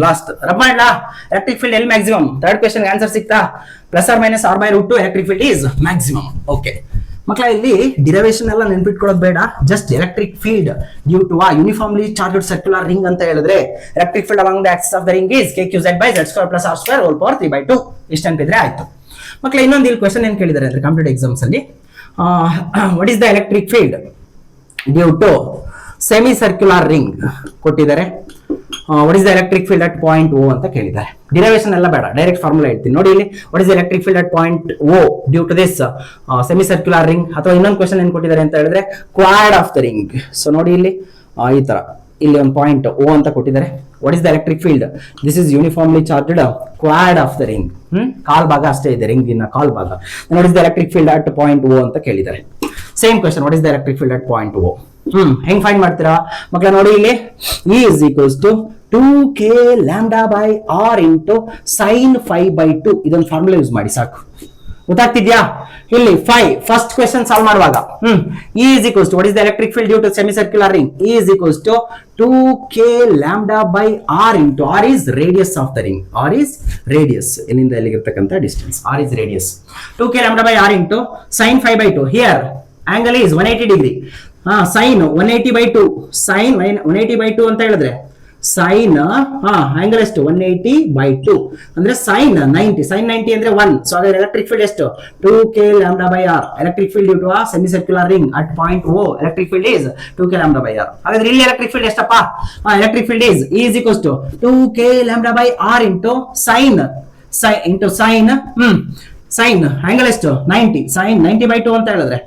ಲಾಸ್ಟ್ ರಬ್ ಮಾಡಲಾ? ಎಲೆಕ್ಟ್ರಿಕ್ ಫೀಲ್ಡ್ ಎಲ್ಲಿ ಮ್ಯಾಕ್ಸಿಮಮ್? ಥರ್ಡ್ ಕ್ವೆಶ್ಚನ್ ಆನ್ಸರ್ ಸಿಕ್ತಾ? Plus r minus r by root 2 electric field is maximum. Okay ಮಕ್ಕಳ, ಇಲ್ಲಿ ಡಿರೈವೇಶನ್ ಎಲ್ಲ ನೆನ್ಪಿಟ್ಕೊಳ್ಳೋದು ಬೇಡ, just electric field due to uniformly charged circular ring ಅಂತ ಹೇಳಿದ್ರೆ electric field along the axis of the ring is kqz by z square plus r square whole power 3/2 ಇಷ್ಟು ಅನ್ಪಿದ್ರೆ ಆಯ್ತು. ಮಕ್ಕಳ ಇನ್ನೊಂದು ಇಲ್ಲಿ ಕ್ವೆಶ್ಚನ್ ಏನ್ ಕೇಳಿದ್ದಾರೆ ಅಂದ್ರೆ ಕಾಂಪಿಟೇಟಿವ್ ಎಕ್ಸಾಮ್ಸ್ ಅಲ್ಲಿ what is the electric field due to semi circular ring ಕೊಟ್ಟಿದ್ದಾರೆ. What is the electric field at point O ಅಂತ ಕೇಳಿದ್ದಾರೆ. ಡಿರೈವೇಶನ್ ಎಲ್ಲ ಬೇಡ, ಡೈರೆಕ್ಟ್ ಫಾರ್ಮುಲಾ ಹೇಳ್ತೀನಿ ನೋಡಿ. ಇಲ್ಲಿ what is the electric field at point O due to this semi circular ring. ಅಥವಾ ಇನ್ನೊಂದು ಕ್ವೆಶ್ಚನ್ ಏನ್ ಕೊಟ್ಟಿದ್ದಾರೆ ಅಂತ ಹೇಳಿದ್ರೆ quad of the ring. So ನೋಡಿ ಇಲ್ಲಿ ಈ ತರ ಇಲ್ಲಿ ಒಂದು ಪಾಯಿಂಟ್ O ಅಂತ ಕೊಟ್ಟಿದ್ದಾರೆ. What is the electric field? This is uniformly charged quad of the ring. ಕಾಲ್ ಭಾಗ ಅಷ್ಟೇ ಇದೆ ರಿಂಗಿನ ಕಾಲ್ ಭಾಗ. What is the electric field at point O ಅಂತ ಕೇಳಿದ್ದಾರೆ. Same question, what is the electric field at point O? ಹೆಂಗ್ ಫೈಂಡ್ ಮಾಡ್ತೀರಾ ಮಕ್ಕಳ? ನೋಡಿ ಇಲ್ಲಿ E is equals to 2k lambda by r into sin phi by 2 ಇದೊಂದು formula use ಮಾಡಿ ಸಾಕು. ಗೊತ್ತಾಗ್ತಿದ್ಯಾ? ಇಲ್ಲಿ 5 ಫಸ್ಟ್ ಕ್ವೆಶ್ಚನ್ ಸಾಲ್ವ್ ಮಾಡುವಾಗ E is equals to what is the electric field due to semicircular ring? E is equals to 2k lambda by r into r is radius of the ring. R is radius. ಇಲ್ಲಿಂದ ಇಲ್ಲಿಗಿರ್ತಕ್ಕಂಥ distance r is radius. 2k lambda by r into sin 5 by 2. Here angle is 180 degree. Sin 180 by 2. Sin 180 by 2 ಅಂತ ಹೇಳಿದ್ರೆ sign angle ಎಷ್ಟು 180 by 2 ಅಂದ್ರೆ sign 90. Sign 90 ಅಂದ್ರೆ 1. So ಹಾಗಾದ್ರೆ electric field ಎಷ್ಟು 2k lambda by r. Electric field due to ಆ semicircular ring at point O. Electric field is 2k lambda by r. ಹಾಗಾದ್ರೆ ಇಲ್ಲಿ ಎಲೆಕ್ಟ್ರಿಕ್ ಫೀಲ್ಡ್ ಎಷ್ಟಪ್ಪ? Electric field is E is equals to 2k lambda by r into sin sine angle ಎಷ್ಟು 90. Sign 90 by 2 ಅಂತ ಹೇಳಿದ್ರೆ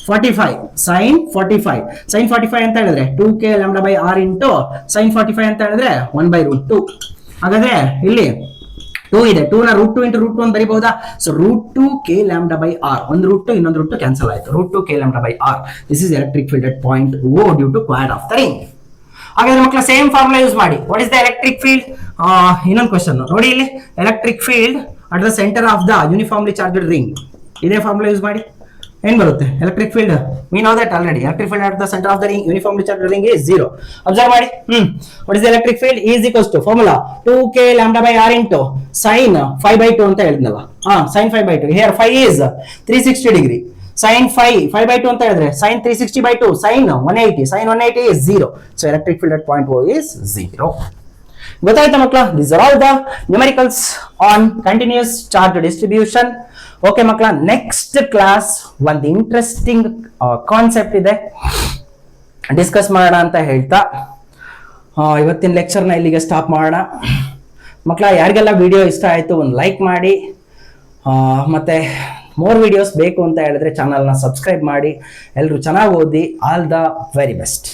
45. Sign 45 ಅಂತ ಹೇಳಿದ್ರೆ 2k lambda by r into sine 45 ಅಂತ ಹೇಳಿದ್ರೆ 1/√2. ಹಾಗಾದ್ರೆ ಇಲ್ಲಿ 2 ಇದೆ. 2 ನ √2 into √2 ಅಂತ ಬರೀಬಹುದಾ? So √2k lambda by r. ಒಂದು √2 ಇನ್ನೊಂದು √2 ಕ್ಯಾನ್ಸಲ್ ಆಯ್ತು. √2k lambda by r. This is electric field at point O due to quad of the ring. ಹಾಗಾದ್ರೆ ಮಕ್ಕಳ ಸೇಮ್ ಫಾರ್ಮುಲಾ ಯೂಸ್ ಮಾಡಿ. What is the electric field? ಇನ್ನೊಂದು question ನೋಡಿ ಇಲ್ಲಿ. Electric field at the centre of the uniformly charged ring. ಇದೇ formula use ಮಾಡಿ. ಏನ್ ಬರುತ್ತೆ? Electric field we know that already. Electric field at the centre of the ring uniformly charged ring is 0. Observe ಮಾಡಿ. What is the electric field? E is equals to formula 2k lambda by r into sin 5 by 2 ಅಂತ ಹೇಳಿದ್ನಲ್ಲ. sin 5 by 2. Here 5 is 360 degree. sin 5 by 2 ಅಂತ ಹೇಳಿದ್ರೆ sin 360 by 2. sin 180. sin 180 is 0. So electric field at point O is 0. ಗೊತ್ತಾಯ್ತಾ ಮಕ್ಕಳ? These are all the numericals on continuous charge distribution. Okay ಮಕ್ಕಳ, next class ಒಂದು interesting concept ಇದೆ, discuss ಮಾಡೋಣ ಅಂತ ಹೇಳ್ತಾ ಇವತ್ತಿನ ಲೆಕ್ಚರ್ನ ಇಲ್ಲಿಗೆ ಸ್ಟಾಪ್ ಮಾಡೋಣ. ಮಕ್ಕಳ, ಯಾರಿಗೆಲ್ಲ ವಿಡಿಯೋ ಇಷ್ಟ ಆಯಿತು ಒಂದು ಲೈಕ್ ಮಾಡಿ, ಮತ್ತು ಮೋರ್ ವಿಡಿಯೋಸ್ ಬೇಕು ಅಂತ ಹೇಳಿದ್ರೆ ಚಾನಲ್ನ ಸಬ್ಸ್ಕ್ರೈಬ್ ಮಾಡಿ. ಎಲ್ಲರೂ ಚೆನ್ನಾಗಿ ಓದಿ. All the very best.